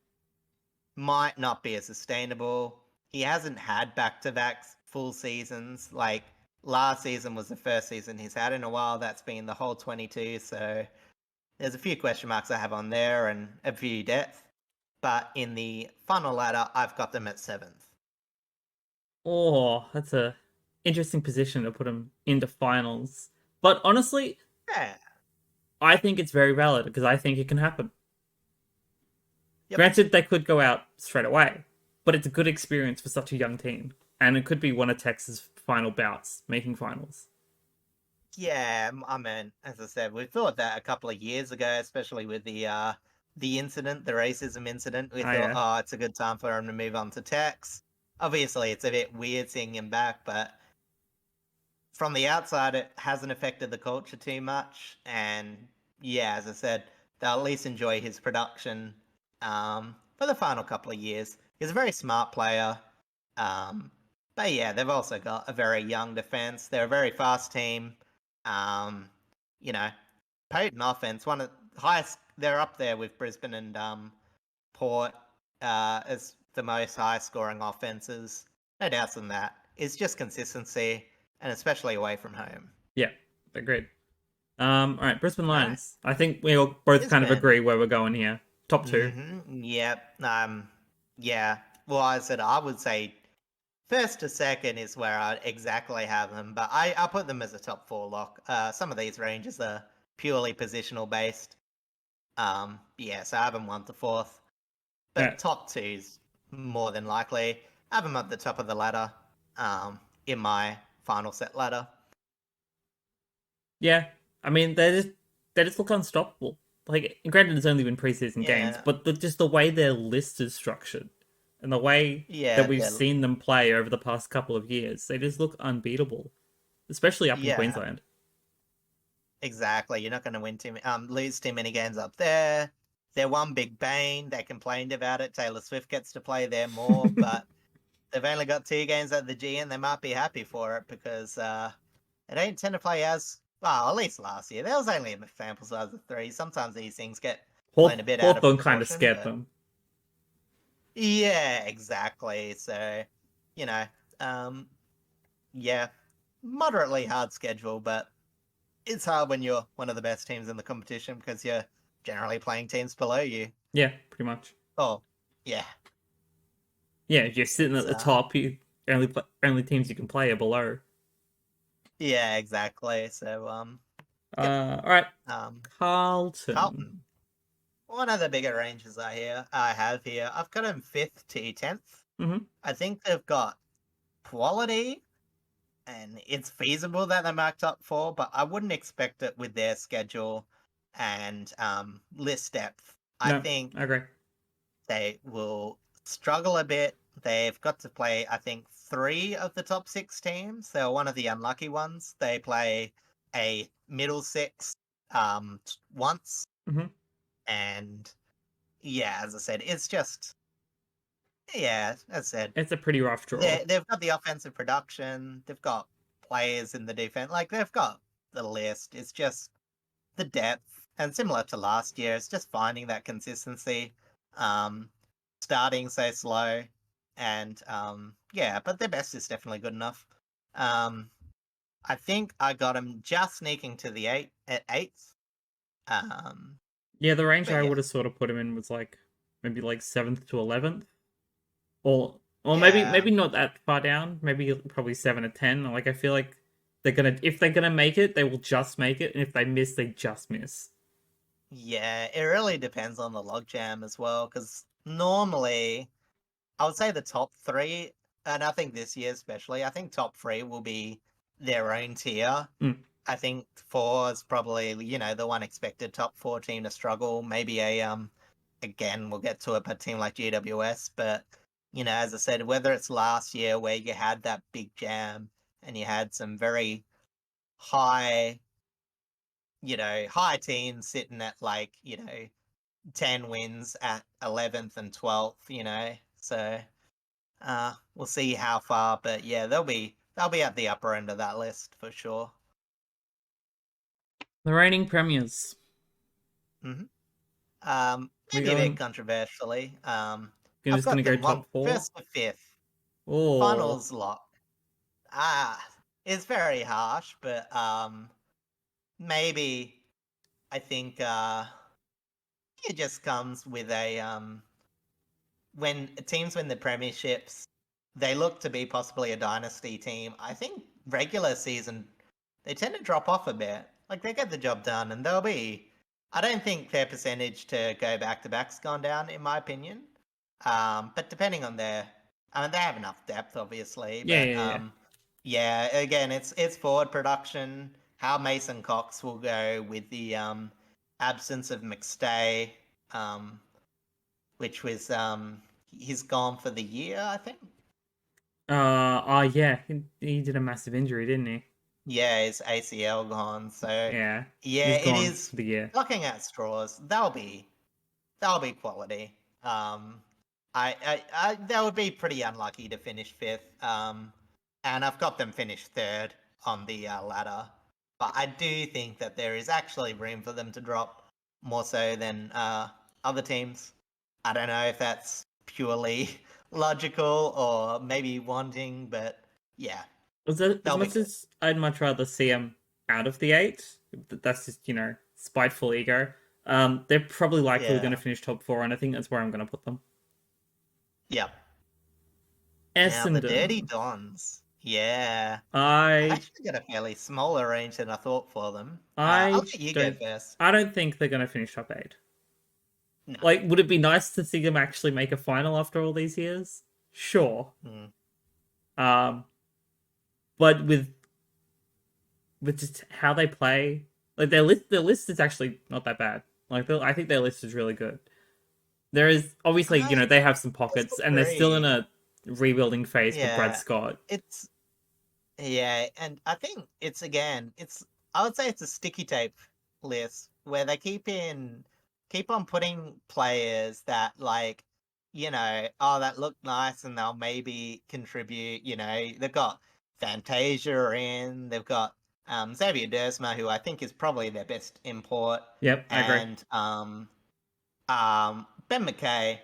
might not be as sustainable. He hasn't had back-to-back full seasons. Like last season was the first season he's had in a while. That's been the whole 22. So there's a few question marks I have on there and a few depth. But in the final ladder, I've got them at 7th. Oh, that's a interesting position to put them into finals. But honestly, yeah, I think it's very valid because I think it can happen. Yep. Granted, they could go out straight away, but it's a good experience for such a young team. And it could be one of Tex's final bouts, making finals. Yeah, I mean, as I said, we thought that a couple of years ago, especially with the incident, the racism incident. We thought, it's a good time for him to move on to Tex. obviously it's a bit weird seeing him back, but from the outside, it hasn't affected the culture too much. And yeah, as I said, they'll at least enjoy his production for the final couple of years. He's a very smart player. But yeah, they've also got a very young defense. They're a very fast team. Um, you know, potent offense. One of the highest. They're up there with Brisbane and Port as the most high-scoring offenses. No doubts in that. It's just consistency, and especially away from home. Yeah, agreed. All right, Brisbane All right, Lions. I think we all both kind of Brisbane. agree where we're going here. Top two. Yep. Yeah. Well, I said I would say first to second is where I exactly have them, but I put them as a top four lock. Some of these ranges are purely positional based. Yeah, so I have them 1 to 4th, Yeah, but top two's more than likely. I have them at the top of the ladder. In my final set ladder. yeah. I mean, they just look unstoppable. Like, granted, it's only been preseason games, Yeah. but just the way their list is structured and the way that Yeah. we've seen them play over the past couple of years, they just look unbeatable, especially up in Yeah. Queensland. Exactly. You're not going to lose too many games up there. They're one big bane. They complained about it. Taylor Swift gets to play there more, but they've only got 2 games at the G, and they might be happy for it because they don't tend to play as well. At least last year, there was only a sample size of 3. Sometimes these things get blown a bit out of Hawthorn kind of proportion, scared but them. yeah, exactly. So, you know, um, yeah, moderately hard schedule, but it's hard when you're one of the best teams in the competition because you're generally playing teams below you. Yeah, pretty much. Oh, yeah. Yeah, if you're sitting at It's the top, you only teams you can play are below. yeah, exactly. So yep. All right, Um, Carlton. Carlton. One of the bigger ranges I have here. I've got them 5th to 10th. Mm-hmm. I think they've got quality, and it's feasible that they're marked up for, but I wouldn't expect it with their schedule and list depth. I No, think I agree. they will struggle a bit. They've got to play, I think, 3 of the top 6 teams. They're one of the unlucky ones. They play a middle 6 once, Mm-hmm. and yeah, as I said, it's just yeah, as I said, It's a pretty rough draw. they've got the offensive production, they've got players in the defense, like they've got the list. It's just the depth, and similar to last year, it's just finding that consistency. Um, Starting so slow, and yeah, but their best is definitely good enough. Um, I think I got them just sneaking to the 8th. Um, Yeah, the range but I yeah, would have sort of put him in was like maybe like 7th to 11th, or maybe yeah, maybe not that far down. Maybe probably 7 to 10. Like I feel like if they're gonna make it, they will just make it, and if they miss, they just miss. yeah. It really depends on the logjam as well, because normally I would say the top 3, and I think this year especially, I think top 3 will be their own tier. Mm. I think 4 is probably, the one expected top 4 team to struggle. Maybe again, we'll get to it, but a team like GWS. But, as I said, whether it's last year where you had that big jam and you had some very high, high teams sitting at like, 10 wins at 11th and 12th, So we'll see how far, but yeah, they'll be at the upper end of that list for sure. The reigning premiers. hmm We Maybe a bit going. controversially. You're I've just gonna got go them top four. 1st to 5th. Oh, Finals lock. Ah, it's very harsh, but maybe I think it just comes with a when teams win the premierships, they look to be possibly a dynasty team. I think regular season they tend to drop off a bit. Like they get the job done, and they'll be. I don't think their percentage to go back to back's gone down, in my opinion. But depending on I mean, they have enough depth, obviously. yeah, But yeah, yeah. yeah, again, it's forward production. How Mason Cox will go with the absence of McStay, um, which was he's gone for the year, I think. Yeah, he did a massive injury, didn't he? Yeah, his ACL gone. So Yeah, yeah, he's it gone is for the year. plucking at straws. That'll be quality. They would be pretty unlucky to finish fifth. And I've got them finished third on the ladder. But I do think that there is actually room for them to drop more so than other teams. I don't know if that's purely logical or maybe wanting, but yeah, As they'll be much good. as I'd much rather see him out of the eight, that's just spiteful ego. They're probably likely going to Yeah. finish top four, and I think that's where I'm going to put them. Yep. Now the Dirty Essendon, Dons. Yeah. I've I actually got a fairly smaller range than I thought for them. I'll I let you go don't first. I don't think they're going to finish top eight. No. Like, would it be nice to see them actually make a final after all these years? Sure. Mm. Um, but with just how they play, like their list is actually not that bad. Like, I think their list is really good. There is obviously, I they have some pockets, and they're still in disagree. a rebuilding phase with Brad Yeah. Scott. It's Yeah, and I think I would say it's a sticky tape list where they keep on putting players that oh, that look nice and they'll maybe contribute. They've got Fantasia in, they've got Xavier Dersma, who I think is probably their best import, Yep, I agree. and Ben McKay,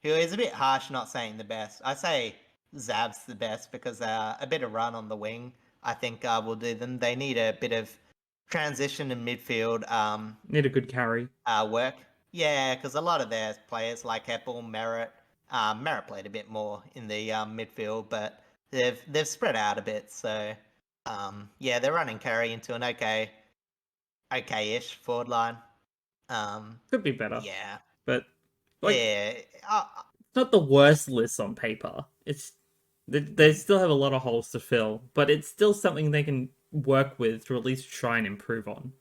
who is a bit harsh, not saying the best. I say Zab's the best because a bit of run on the wing, I think, will do them. They need a bit of transition in midfield Need a good carry. work. Yeah, because a lot of their players like Heppel, Merritt played a bit more in the midfield, but they've spread out a bit. So yeah, they're running carry into an okay-ish forward line. Could be better, Yeah, but like yeah. it's not the worst list on paper. It's they Mm, still have a lot of holes to fill, but it's still something they can work with to at least try and improve on.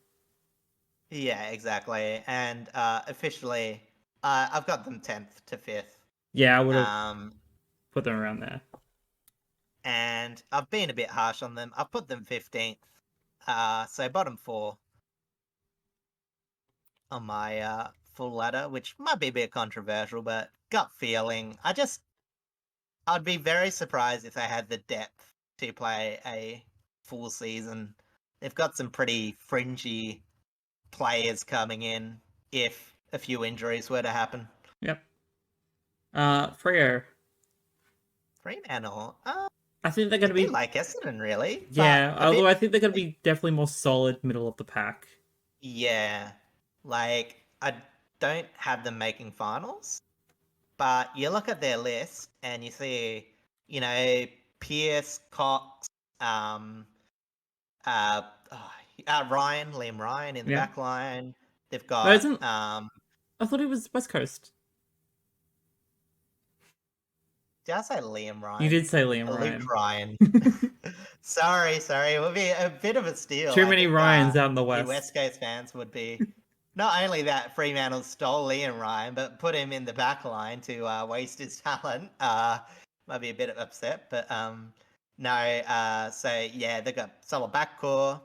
yeah, exactly. And officially, I've got them 10th to 5th. Yeah, I would have Um, put them around there. and I've been a bit harsh on them. I've put them 15th. So bottom four on my full ladder, which might be a bit controversial, but gut feeling. I'd be very surprised if they had the depth to play a full season. They've got some pretty fringy players coming in if a few injuries were to happen. Yep. Freo. Fremantle, I think they're going a to bit be like Essendon, really, but yeah. a Although bit, I think they're going to be definitely more solid middle of the pack. yeah. Like, I don't have them making finals, but you look at their list and you see, you know, Pierce, Cox, um, uh, Liam Ryan in the Yeah. back line. They've No, got, isn't I thought he was West Coast. did I say Liam You Ryan? did say Liam Luke Ryan. Ryan. Sorry. It would be a bit of a steal. Too I many think Ryans out in the you West. West Coast fans would be not only that Fremantle stole Liam Ryan, but put him in the back line to waste his talent. Might be a bit upset, but no. So yeah, they've got solid backcore.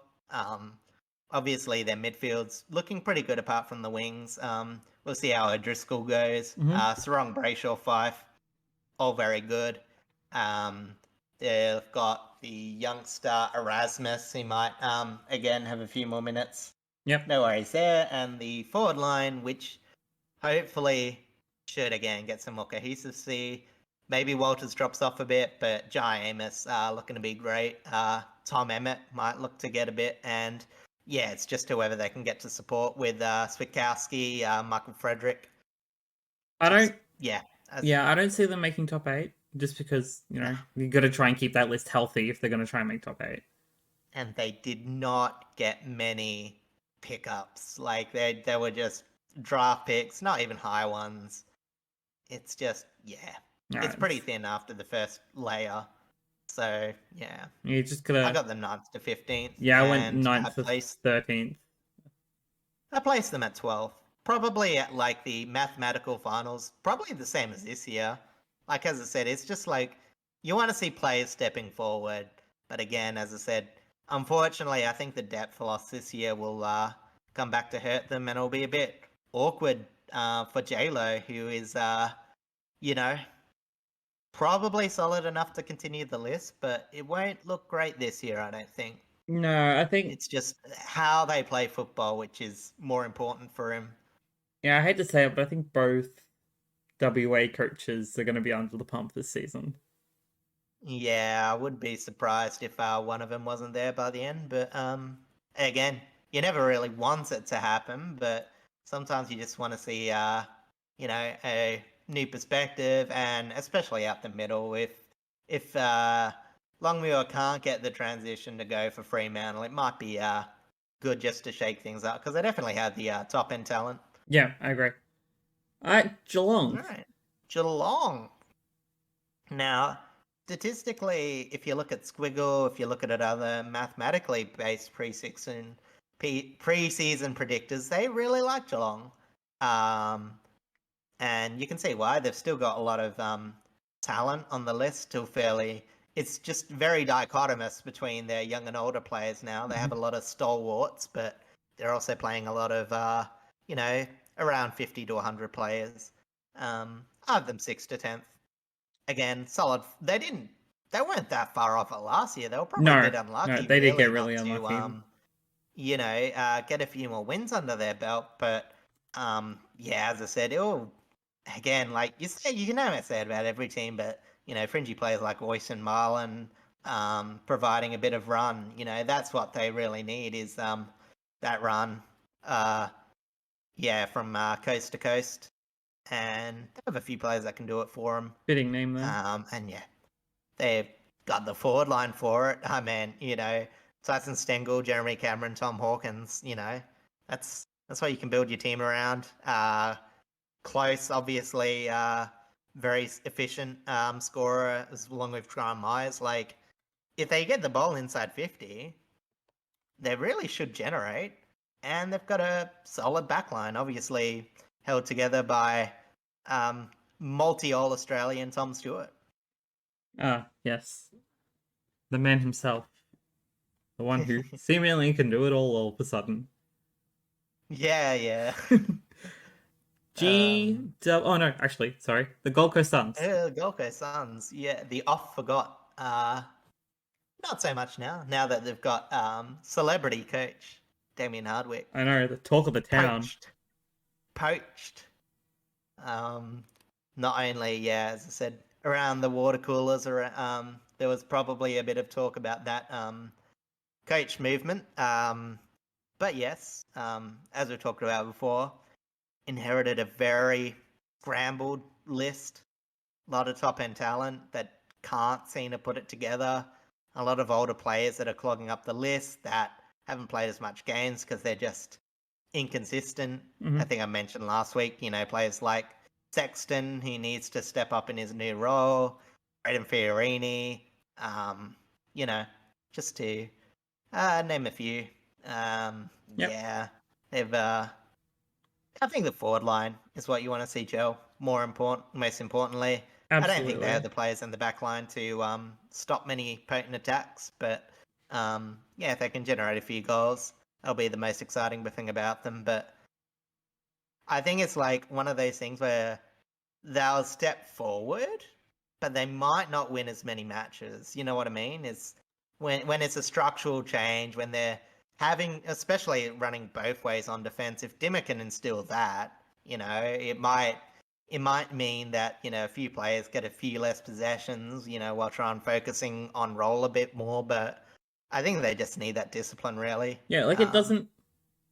Obviously their midfield's looking pretty good apart from the wings. We'll see how O'Driscoll goes. Hmm. Sarong, Brayshaw, Fife, all very good. Um, they've got the youngster Erasmus, who might again have a few more minutes. Yep. No worries there. And the forward line, which hopefully should again get some more cohesiveness. Maybe Walters drops off a bit, but Jai Amos looking to be great. Tom Emmett might look to get a bit, and yeah, it's just whoever they can get to support with Switkowski, Michael Frederick. I Just don't. yeah, Yeah, I don't see them making top eight. Just because no. you got to try and keep that list healthy if they're going to try and make top eight. And they did not get many pickups. Like they were just draft picks, not even high ones. It's just yeah, All it's right. pretty thin after the first layer. So yeah, You just I gotta. got them 9th to 15th, Yeah, I went and 9th to 13th. I placed them at 12th. Probably at like the mathematical finals, probably the same as this year. Like as I said, it's just like you want to see players stepping forward. But again, as I said, unfortunately, I think the depth loss this year will come back to hurt them, and it'll be a bit awkward for J-Lo, who is, you know, probably solid enough to continue the list, but it won't look great this year, I don't think. No, I think It's just how they play football, which is more important for him. yeah, I hate to say it, but I think both WA coaches are going to be under the pump this season. Yeah, I would be surprised if one of them wasn't there by the end. But again, you never really want it to happen, but sometimes you just want to see, a new perspective, and especially out the middle. If Longmuir can't get the transition to go for Fremantle, it might be good just to shake things up because they definitely have the top end talent. Yeah, I agree. All right, Geelong. All right, Geelong. Now, statistically, if you look at Squiggle, if you look at other mathematically based preseason predictors, they really like Geelong. And you can see why. They've still got a lot of talent on the list, still fairly. It's just very dichotomous between their young and older players now. They have a lot of stalwarts, but they're also playing a lot of, around 50 to 100 players. I have them 6th to 10th. Again, solid. They weren't that far off it last year. They were probably a bit unlucky. No, they did get really not unlucky. To, get a few more wins under their belt. But as I said, again, like you can almost say it about every team, but fringy players like Oyce and Marlon providing a bit of run. That's what they really need is that run. From coast to coast. And they have a few players that can do it for them. Fitting name though. They've got the forward line for it. I mean, Tyson Stengel, Jeremy Cameron, Tom Hawkins. That's what you can build your team around. Close, obviously, very efficient scorer, along with Graham Myers. Like, if they get the ball inside 50, they really should generate. And they've got a solid backline, obviously held together by multi-All-Australian Tom Stewart. Ah, yes. The man himself. The one who seemingly can do it all of a sudden. Yeah. Oh no, actually, sorry. The Gold Coast Suns. Gold Coast Suns, yeah. The off-forgot. Not so much now that they've got celebrity coach Damien Hardwick. I know, the talk of the town. Poached. Not only, as I said, around the water coolers, there was probably a bit of talk about that coach movement. But yes, as we talked about before, inherited a very scrambled list. A lot of top-end talent that can't seem to put it together. A lot of older players that are clogging up the list that haven't played as much games because they're just inconsistent. I think I mentioned last week, players like Sexton, who needs to step up in his new role, Braden Fiorini, just to name a few. Yeah, they've. I think the forward line is what you want to see, Joe. Most importantly, Absolutely. I don't think they have the players in the back line to stop many potent attacks, but if they can generate a few goals, that'll be the most exciting thing about them. But I think it's like one of those things where they'll step forward, but they might not win as many matches. You know what I mean? It's when it's a structural change, when they're having, especially running both ways on defense, if Dimmer can instill that, it might mean that, a few players get a few less possessions, while trying focusing on roll a bit more. But I think they just need that discipline, really. Yeah, like it doesn't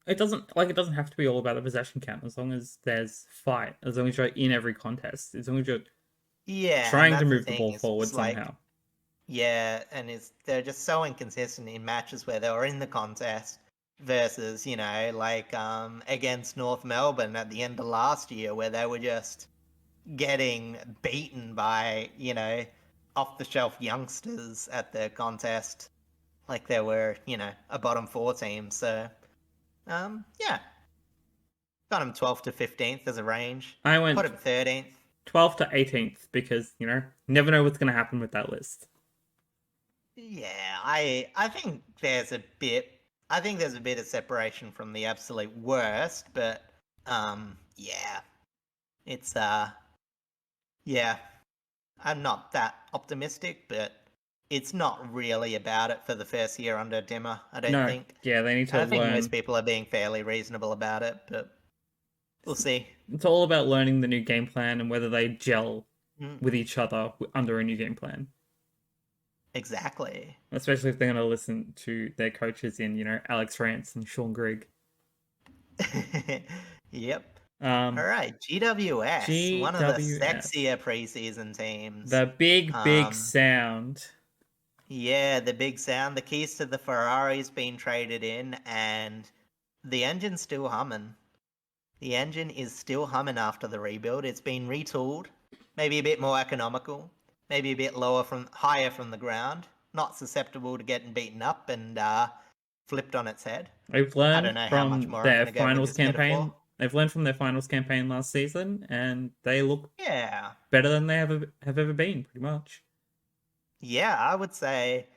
have to be all about the possession count as long as there's fight, as long as you're in every contest, as long as you're trying to move the ball forward somehow. And they're just so inconsistent in matches where they were in the contest versus, against North Melbourne at the end of last year where they were just getting beaten by, off-the-shelf youngsters at the contest like they were, a bottom 4 team. So, got him 12th to 15th as a range. I went put him 13th. 12th to 18th because, never know what's going to happen with that list. Yeah, I think there's a bit. I think there's a bit of separation from the absolute worst, but yeah, it's yeah. I'm not that optimistic, but it's not really about it for the first year under Dimmer, I don't No, think. yeah, they need to And I think most learn. people are being fairly reasonable about it, but we'll see. It's all about learning the new game plan and whether they gel Mm, with each other under a new game plan. exactly. Especially if they're going to listen to their coaches in, Alex Rance and Sean Grigg. Yep. All Um, right, GWS, one of the GWS. sexier preseason teams. The big Um, sound. yeah, the big sound, the keys to the Ferrari's been traded in, and the engine's still humming. The engine is still humming after the rebuild. It's been retooled, maybe a bit more economical, maybe a bit higher from the ground, not susceptible to getting beaten up and flipped on its head. They've I learned don't know how much from more I'm their going to go with finals this metaphor. campaign. They've learned from their finals campaign last season, and they look Yeah, better than they have ever been, pretty much. yeah, I would say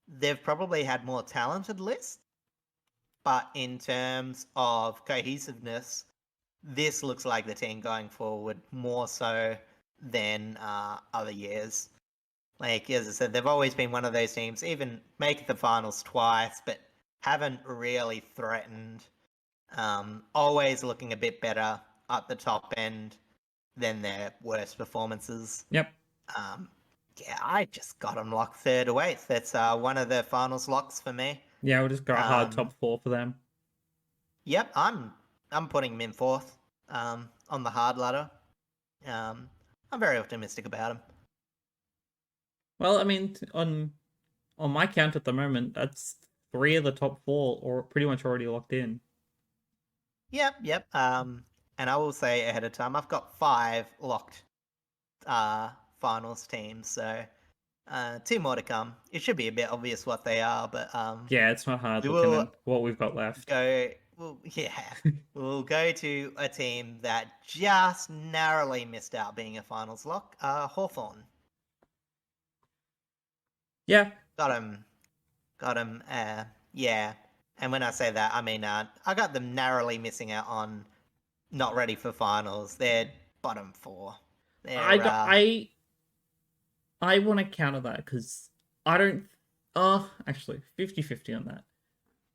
they've probably had more talented lists, but in terms of cohesiveness, this looks like the team going forward more so than other years. Like, as I said, they've always been one of those teams, even make the finals twice, but haven't really threatened. Always looking a bit better at the top end than their worst performances. Yep. Yeah, I just got them locked third to eighth. That's one of the finals locks for me. Yeah, we'll just go a hard Um, top four for them. yep, I'm putting them in fourth on the hard ladder. I'm very optimistic about them. Well, I mean, on my count at the moment, that's three of the top four, or pretty much already locked in. Yep. And I will say ahead of time, I've got 5 locked finals teams, so two more to come. It should be a bit obvious what they are, but Yeah, it's not hard we looking will at what we've got left. we'll go to a team that just narrowly missed out being a finals lock. Hawthorn. Yeah, Got him. Yeah. And when I say that, I mean I got them narrowly missing out on not ready for finals. They're bottom 4. I They're got I want to counter that because I don't. Oh, actually, 50-50 on that.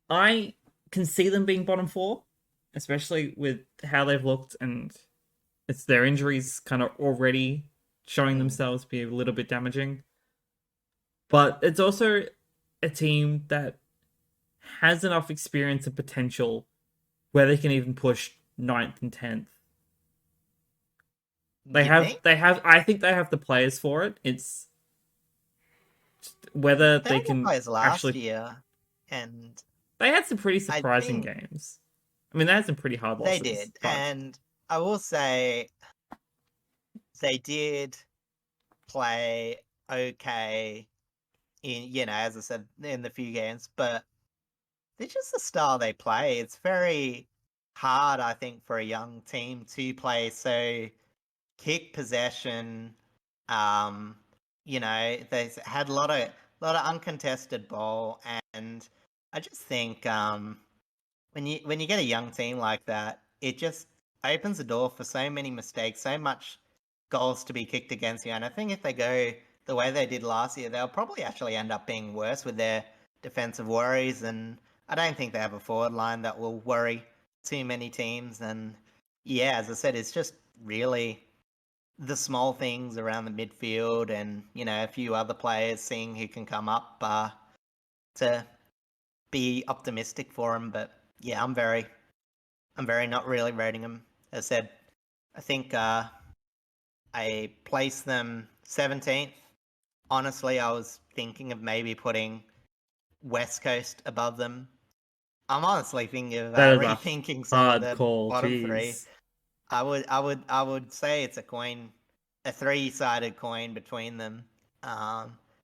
I can see them being bottom four, especially with how they've looked, and it's their injuries kind of already showing themselves be a little bit damaging. But it's also a team that has enough experience and potential where they can even push 9th and 10th. You think? I think they have the players for it. It's whether They they had the can players last actually. year, and They had some pretty I surprising think games. I mean, they had some pretty hard they losses, did. but And I will say they did play okay in, as I said, in the few games, but it's just the style they play. It's very hard, I think, for a young team to play so kick possession. Um, they had a lot of uncontested ball, and I just think when you get a young team like that, it just opens the door for so many mistakes, so much goals to be kicked against you. And I think if they go the way they did last year, they'll probably actually end up being worse with their defensive worries. And I don't think they have a forward line that will worry too many teams. And yeah, as I said, it's just really the small things around the midfield and a few other players seeing who can come up to be optimistic for them. But yeah, I'm very not really rating them. As I said, I think I placed them 17th. Honestly, I was thinking of maybe putting West Coast above them. I'm honestly thinking of that is a rethinking some of hard the call. bottom 3. Jeez. I would say it's a 3-sided coin between them.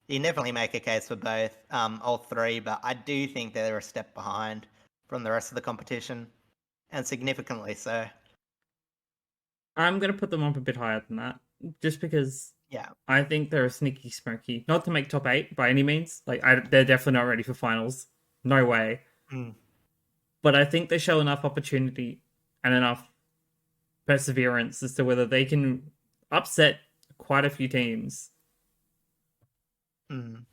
You can definitely make a case for both, all 3, but I do think they're a step behind from the rest of the competition, and significantly so. I'm gonna put them up a bit higher than that. just because Yeah. I think they're a sneaky smoky. Not to make top 8 by any means. They're definitely not ready for finals. No way. Mm. But I think they show enough opportunity and enough perseverance as to whether they can upset quite a few teams Mm.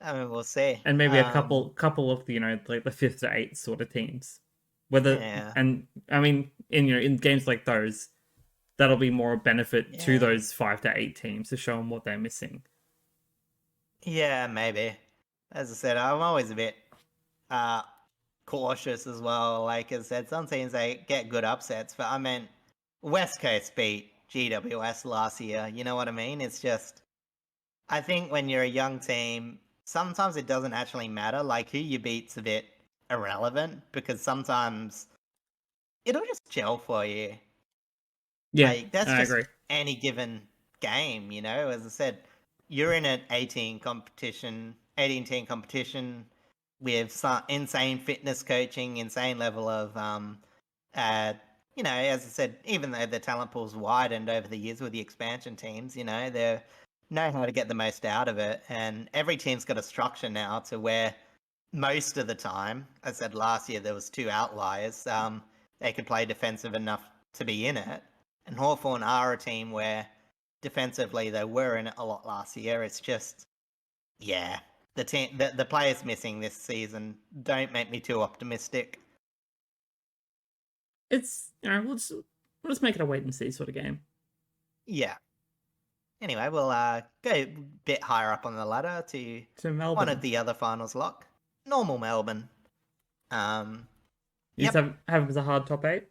I mean, we'll see. and maybe a couple of like the 5th to 8th sort of teams. Whether Yeah. and I mean in games like those, that'll be more a benefit to Yeah. those 5 to 8 teams to show them what they're missing. Yeah, maybe. As I said, I'm always a bit uh cautious as well. Like I said, some teams they get good upsets, but I mean, West Coast beat GWS last year. You know what I mean? It's just, I think when you're a young team, sometimes it doesn't actually matter. Like who you beat's a bit irrelevant because sometimes it'll just gel for you. Yeah, Like that's I just agree. any given game, you know. As I said, you're in an 18 team competition with some insane fitness coaching, insane level of uh, as I said, even though the talent pool's widened over the years with the expansion teams, they know how to get the most out of it, and every team's got a structure now to where most of the time, as I said last year, there was two outliers. They could play defensive enough to be in it, and Hawthorn are a team where defensively they were in it a lot last year. It's just, yeah, the players missing this season don't make me too optimistic. It's we'll just make it a wait and see sort of game. Yeah. Anyway, we'll go a bit higher up on the ladder to So one Melbourne, of the other finals lock. Normal Melbourne. you just Yep. have them as a hard top 8.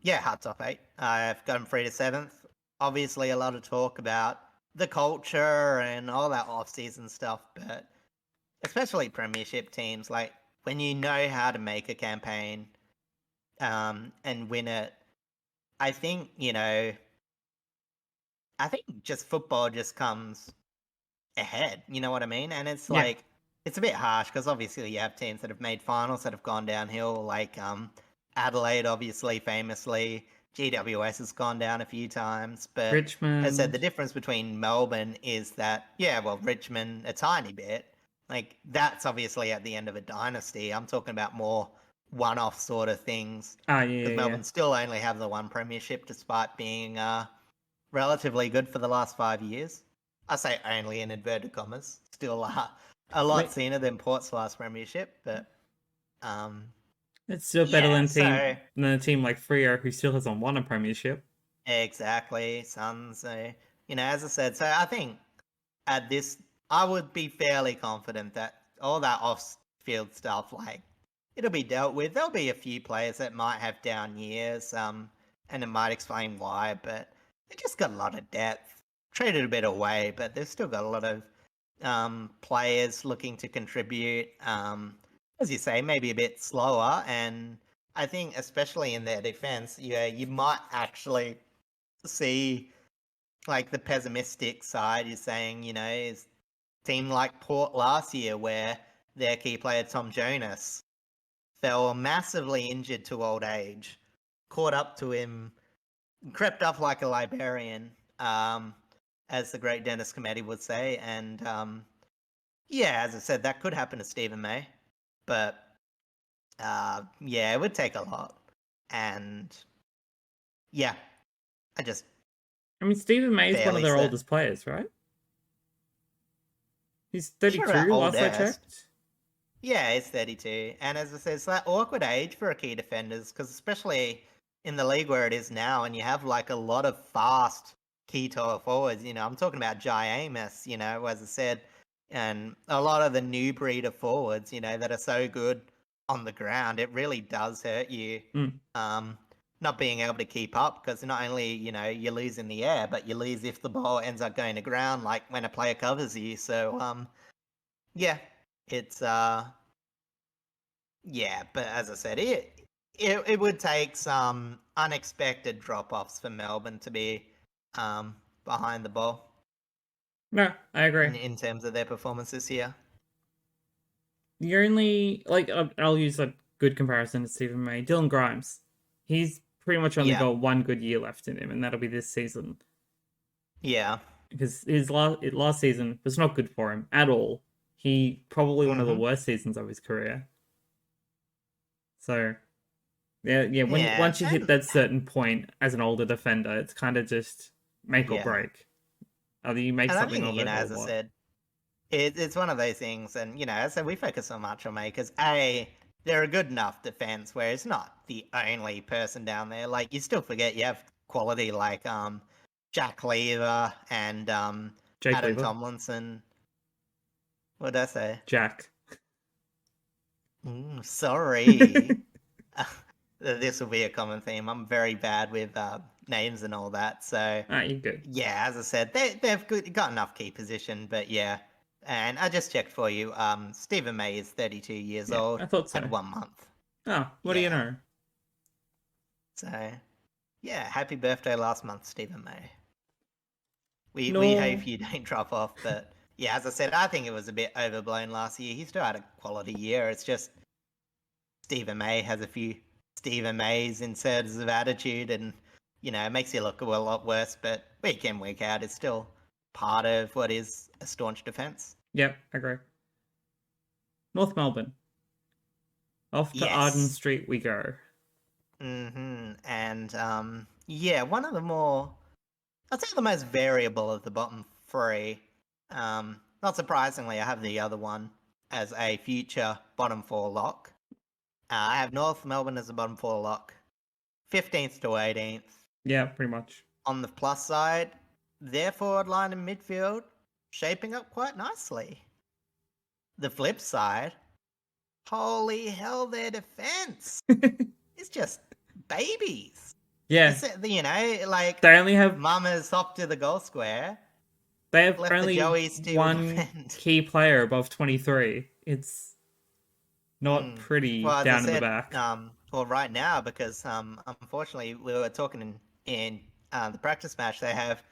Yeah, hard top 8. I've got them 3 to 7th. Obviously, a lot of talk about the culture and all that off-season stuff, but especially premiership teams, like when you know how to make a campaign and win it, I think, I think just football just comes ahead. You know what I mean? And it's Yeah, like it's a bit harsh because obviously you have teams that have made finals that have gone downhill, like Adelaide, obviously famously. GWS has gone down a few times, but as I said, Richmond. the difference between Melbourne is that Richmond a tiny bit. Like that's obviously at the end of a dynasty. I'm talking about more one-off sort of things Ah, because yeah. Melbourne still only have the one premiership despite being relatively good for the last 5 years. I say only in inverted commas. Still a lot Wait, sooner than Port's last premiership, but um, it's still better yeah. than So a team like Freo who still hasn't won a premiership. exactly, Suns. So as I said, so I think at this, I would be fairly confident that all that off-field stuff, like it'll be dealt with. There'll be a few players that might have down years, and it might explain why, but they just got a lot of depth. Traded a bit away, but they've still got a lot of players looking to contribute. As you say, maybe a bit slower, and I think especially in their defense, you might actually see like the pessimistic side is saying, is team like Port last year where their key player Tom Jonas fell massively injured to old age, caught up to him, crept up like a librarian, as the great Dennis Cometti would say, and as I said, that could happen to Stephen May, but it would take a lot, and yeah, I just I mean, Stephen May is one of fairly their certain. oldest players, right? He's Sure, about 32, last I oldest. checked. Yeah, he's 32. And as I said, it's that awkward age for a key defenders, because especially in the league where it is now, and you have like a lot of fast key tower forwards, I'm talking about Jai Amos, as I said, and a lot of the new breed of forwards, that are so good on the ground, it really does hurt you. Mm. Not being able to keep up because not only, you lose in the air, but you lose if the ball ends up going to ground, like when a player covers you. So, yeah, it's but as I said, it would take some unexpected drop offs for Melbourne to be behind the ball No, I agree. in terms of their performance this year. The only I'll use a good comparison to Stephen May. Dylan Grimes, he's pretty much only Yeah. got one good year left in him, and that'll be this season. Yeah. Because his last season was not good for him at all. He probably one of the Mm-hmm. worst seasons of his career. So yeah. Yeah. Once you hit And that certain point as an older defender, it's kind of just make or yeah. break. Either you make And I something think, of it or as I what. said, it's one of those things, and as I said, we focus so much on makers. They're a good enough defense where it's not the only person down there. Like, you still forget you have quality like Jack Lever and Jake Adam Lever, Tomlinson. What did I say? Jack. Sorry. This will be a common theme. I'm very bad with names and all that. So You're good. yeah, as I said, they've got enough key position. But yeah, and I just checked for you. Stephen May is 32 years Yeah, old. I thought so. Had 1 month. Oh, what do you Yeah. know? So yeah, happy birthday last month, Stephen May. We No. hope you don't drop off. But yeah, as I said, I think it was a bit overblown last year. He still had a quality year. It's just Stephen May has a few Stephen Mays in terms of attitude, and it makes you look a lot worse. But week in, week out, it's still part of what is a staunch defense. Yep, I agree. North Melbourne. Off to Arden Yes. Street we go. And yeah, one of the more, I'd say the most variable of the bottom three. Not surprisingly, I have the other one as a future bottom four lock. I have North Melbourne as a bottom four lock, 15th to 18th. Yeah, pretty much. On the plus side, their forward line and midfield shaping up quite nicely. The flip side, holy hell, their defense is just babies. Yeah. Like, They only have Mama's hop to the goal square. they have Left the only Joeys to one defend. key player above 23. It's not pretty Well, as down I in the said, back. well, right now, because unfortunately we were talking in the practice match, they have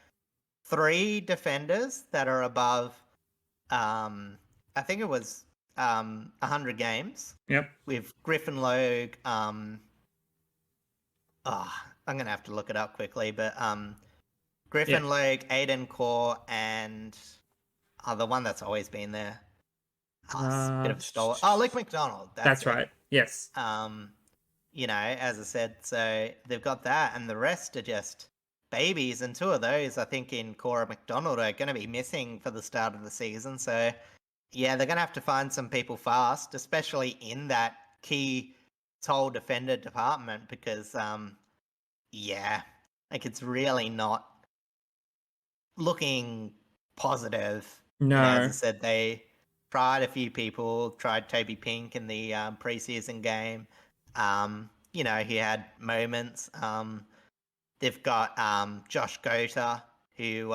3 defenders that are above, I think it was 100 games. Yep. With Griffin Logue, I'm gonna have to look it up quickly, but Griffin Logue, Aiden Core, and the one that's always been there. It's a bit of a stalwart. Luke McDonald. That's right. Yes. As I said, so they've got that, and the rest are just babies, and 2 of those, I think, in Cora McDonald are going to be missing for the start of the season. So, yeah, they're going to have to find some people fast, especially in that key tall defender department, because, it's really not looking positive. No. As I said, they tried a few people, tried Toby Pink in the preseason game. He had moments. They've got Josh Gota, who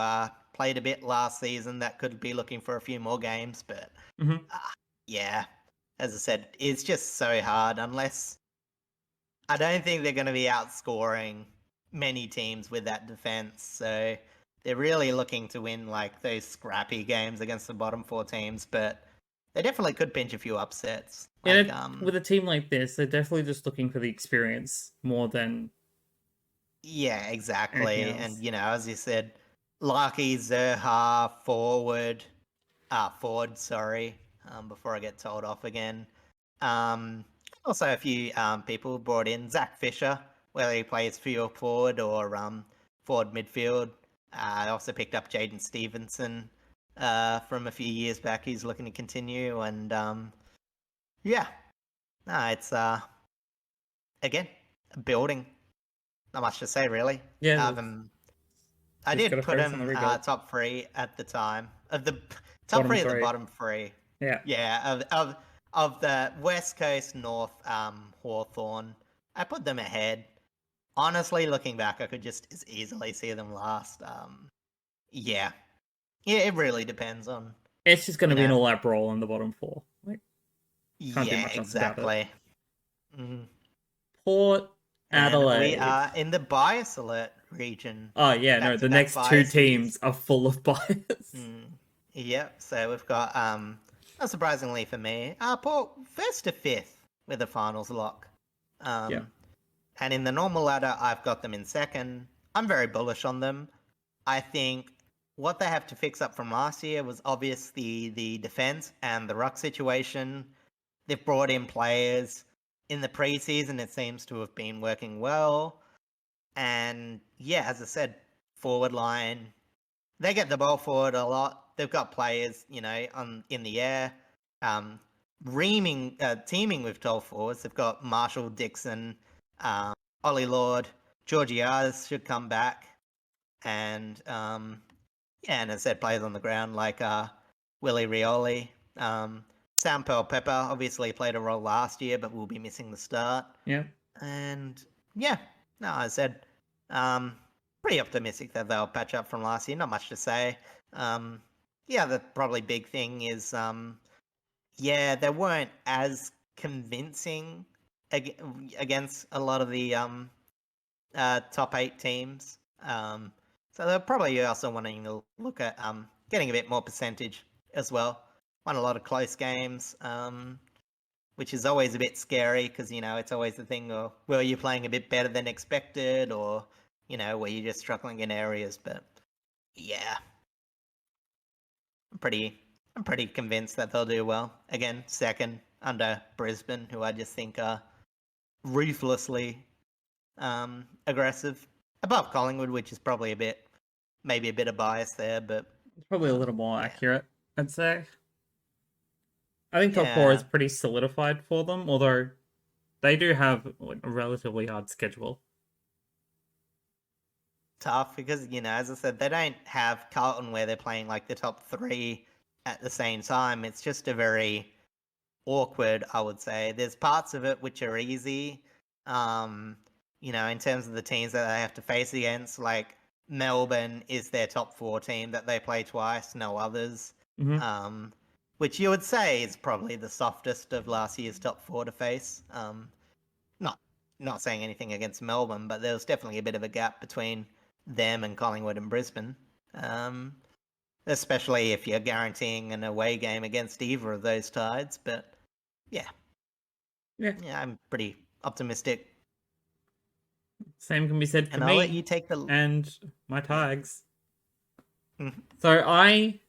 played a bit last season, that could be looking for a few more games. But, as I said, it's just so hard unless... I don't think they're going to be outscoring many teams with that defense. So they're really looking to win like those scrappy games against the bottom 4 teams, but they definitely could pinch a few upsets. Like, with a team like this, they're definitely just looking for the experience more than... Yeah, exactly. And, as you said, Larky, Zerha, Ford, before I get told off again. Also a few people brought in. Zach Fisher, whether he plays field forward or forward midfield. I also picked up Jaden Stevenson from a few years back. He's looking to continue, and it's again building. Not much to say, really. Yeah. I did put him top 3 at the time of the top 3 of the bottom 3. Yeah. Yeah, of the West Coast North Hawthorn. I put them ahead. Honestly, looking back, I could just as easily see them last. Yeah, it really depends on. It's just going to be an all-out brawl in the bottom 4. Like, yeah, exactly. Port Adelaide. And we are in the bias alert region. Oh yeah, no, the next 2 teams are full of bias. Yep. So we've got not surprisingly for me, Port 1st to 5th with a finals lock. And in the normal ladder, I've got them in second. I'm very bullish on them. I think what they have to fix up from last year was obviously the defense and the ruck situation. They've brought in players. In the preseason, it seems to have been working well. And yeah, as I said, forward line, they get the ball forward a lot. They've got players, in the air. Um, teaming with 12 forwards. They've got Marshall, Dixon, Ollie Lord, Georgiades should come back. And and as I said, players on the ground like Willie Rioli. Sam Pearl-Pepper obviously played a role last year, but will be missing the start. Yeah. And yeah, no, as I said, pretty optimistic that they'll patch up from last year. Not much to say. The probably big thing is, they weren't as convincing against a lot of the top 8 teams. So they're probably also wanting to look at getting a bit more percentage as well. Won a lot of close games, which is always a bit scary because, it's always the thing of, were you playing a bit better than expected, or, were you just struggling in areas? But yeah, I'm pretty convinced that they'll do well. Again, second under Brisbane, who I just think are ruthlessly aggressive. Above Collingwood, which is probably maybe a bit of bias there, but It's probably a little more accurate, I'd say. I think top 4 is pretty solidified for them, although they do have a relatively hard schedule. Tough because, as I said, they don't have Carlton where they're playing like the top 3 at the same time. It's just a very awkward, I would say. There's parts of it which are easy, in terms of the teams that they have to face against. Like Melbourne is their top 4 team that they play twice, no others. Mm-hmm. Which you would say is probably the softest of last year's top 4 to face. Not saying anything against Melbourne, but there was definitely a bit of a gap between them and Collingwood and Brisbane. Especially if you're guaranteeing an away game against either of those sides. But yeah, I'm pretty optimistic. Same can be said for and me. I'll let you take the and my Tigers. Mm-hmm. So I'm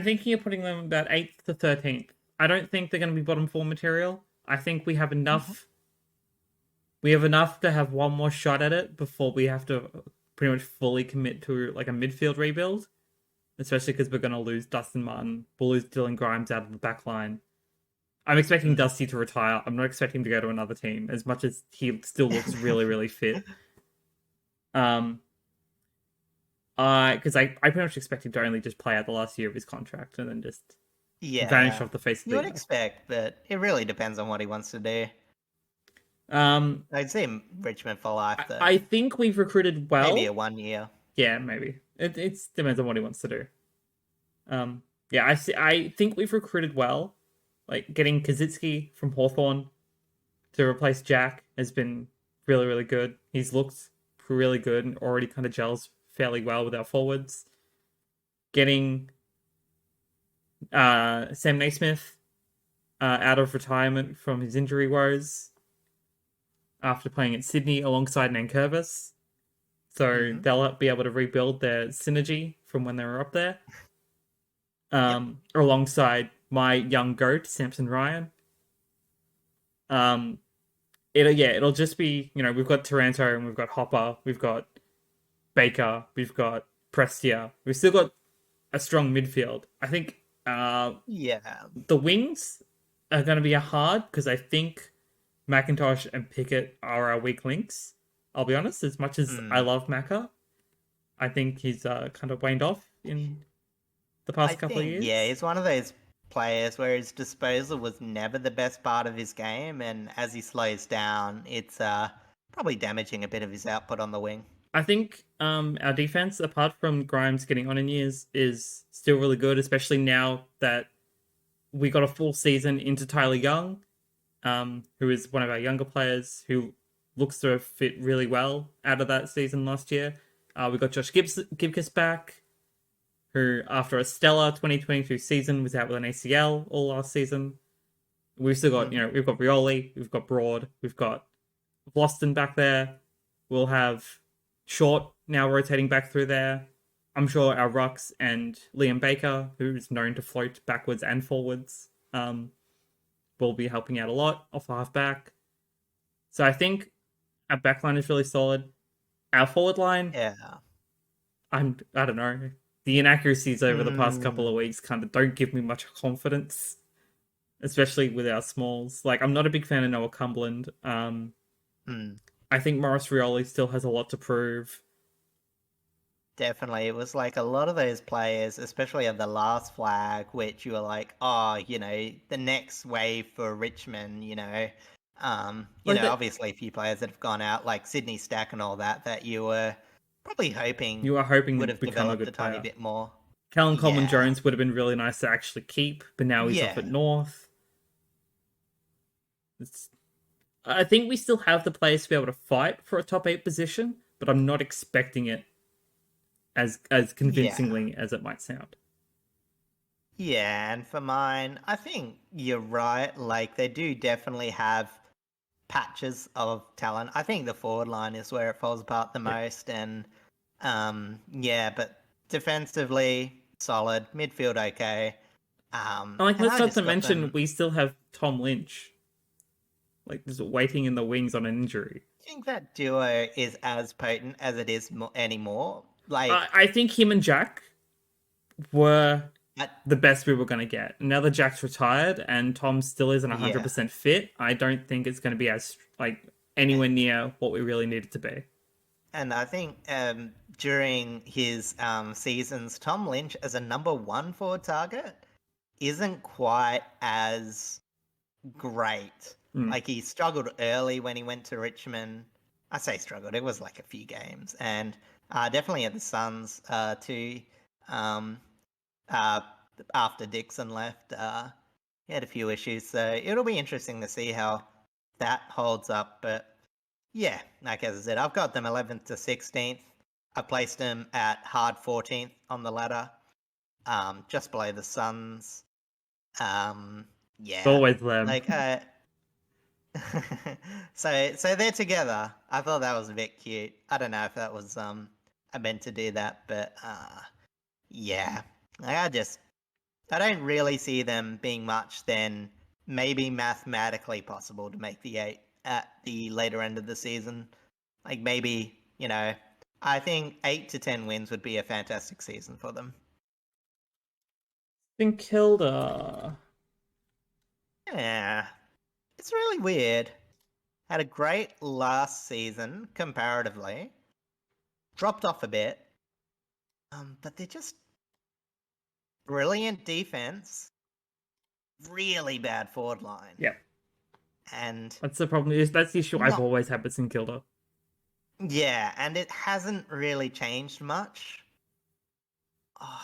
thinking of putting them about 8th to 13th. I don't think they're going to be bottom 4 material. I think we have enough. Mm-hmm. We have enough to have one more shot at it before we have to pretty much fully commit to like a midfield rebuild. Especially because we're going to lose Dustin Martin. We'll lose Dylan Grimes out of the back line. I'm expecting Dusty to retire. I'm not expecting him to go to another team, as much as he still looks really, really fit. Because I pretty much expect him to only just play out the last year of his contract and then just vanish off the face of the earth. You would expect, but it really depends on what he wants to do. I'd say Richmond for life, though. I think we've recruited well. Maybe a 1 year. Yeah, maybe. It depends on what he wants to do. I think we've recruited well. Like, getting Kaczynski from Hawthorn to replace Jack has been really, really good. He's looked really good and already kind of gels fairly well with our forwards. Getting Sam Naismith out of retirement from his injury woes after playing at Sydney alongside Nankervis. So they'll be able to rebuild their synergy from when they were up there. Alongside my young goat, Samson Ryan. It'll just be, we've got Taranto and we've got Hopper, we've got Baker, we've got Prestia. We've still got a strong midfield. I think the wings are going to be hard because I think McIntosh and Pickett are our weak links. I'll be honest, as much as I love Macca, I think he's kind of waned off in the past couple of years. Yeah, he's one of those players where his disposal was never the best part of his game, and as he slows down, it's probably damaging a bit of his output on the wing. I think our defense, apart from Grimes getting on in years, is still really good, especially now that we got a full season into Tyler Young, who is one of our younger players who looks to have fit really well out of that season last year. We got Josh Gibcus back, who after a stellar 2022 season was out with an ACL all last season. We've still got, we've got Rioli, we've got Broad, we've got Vlosten back there. We'll have Short now rotating back through there. I'm sure our rucks and Liam Baker, who's known to float backwards and forwards, will be helping out a lot off the half back. So I think our back line is really solid. Our forward line, Yeah. I don't know. The inaccuracies over the past couple of Mm. weeks kind of don't give me much confidence, especially with our smalls. Like, I'm not a big fan of Noah Cumberland. Mm. I think Morris Rioli still has a lot to prove. Definitely. It was like a lot of those players, especially of the last flag, which you were like, oh, the next wave for Richmond, Like that, obviously a few players that have gone out, like Sydney Stack and all that, that you were probably hoping you are hoping would to have become a developed a good tiny player. bit more. Callum Coleman Yeah. Jones would have been really nice to actually keep, but now he's off Yeah. at North. I think we still have the players to be able to fight for a top 8 position, but I'm not expecting it as Yeah. convincingly as it might sound. Yeah, and for mine, I think you're right. Like, they do definitely have patches of talent. I think the forward line is where it falls apart the Yeah. most, and yeah, but defensively solid, midfield okay. Like, And let's I not just to got mention them. we still have Tom Lynch, like just waiting in the wings on an injury. I think that duo is as potent as it is anymore. Like, I think him and Jack were at, the best we were going to get. Now that Jack's retired and Tom still isn't yeah, 100% fit, I don't think it's going to be as like anywhere near what we really need it to be. and I think during his seasons, Tom Lynch as a number one forward target isn't quite as great. Mm. Like, he struggled early when he went to Richmond. I say struggled; it was like a few games, and definitely at the Suns too. Um, uh, After Dixon left, he had a few issues, so it'll be interesting to see how that holds up. But yeah, like as I said, I've got them 11th to 16th. I placed them at hard 14th on the ladder, just below the Suns. It's Yeah, always them. like so they're together. I thought that was a bit cute. I don't know if that was I meant to do that, but yeah. Like, I don't really see them being much than maybe mathematically possible to make the 8 at the later end of the season. Like, maybe, I think 8 to 10 wins would be a fantastic season for them. St Kilda. Yeah. It's really weird. Had a great last season comparatively. Dropped off a bit. But they're just brilliant defense. Really bad forward line. Yeah, And that's the problem. That's the issue I've not always had with St Kilda. yeah, and it hasn't really changed much. Oh,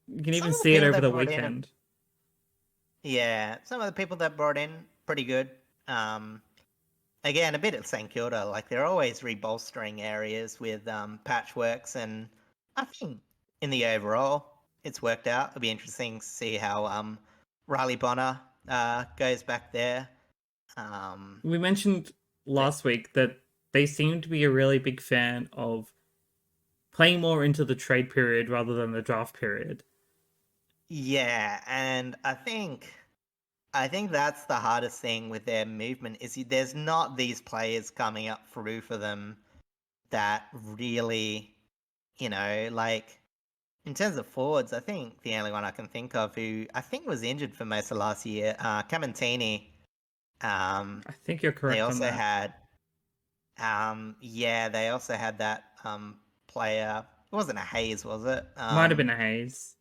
You can some even of the see it people over that the brought in are, weekend. yeah, some of the people that brought in pretty good. Again, a bit of St Kilda, like they're always rebolstering areas with patchworks, and I think in the overall it's worked out. It'll be interesting to see how Riley Bonner goes back there. We mentioned But last week that they seem to be a really big fan of playing more into the trade period rather than the draft period. yeah, and I think that's the hardest thing with their movement is there's not these players coming up through for them that really, like in terms of forwards, I think the only one I can think of who I think was injured for most of last year, Camentini. I think you're They correct on also that. had, yeah, they also had that player. It wasn't a Hayes, was it? Might have been a Hayes.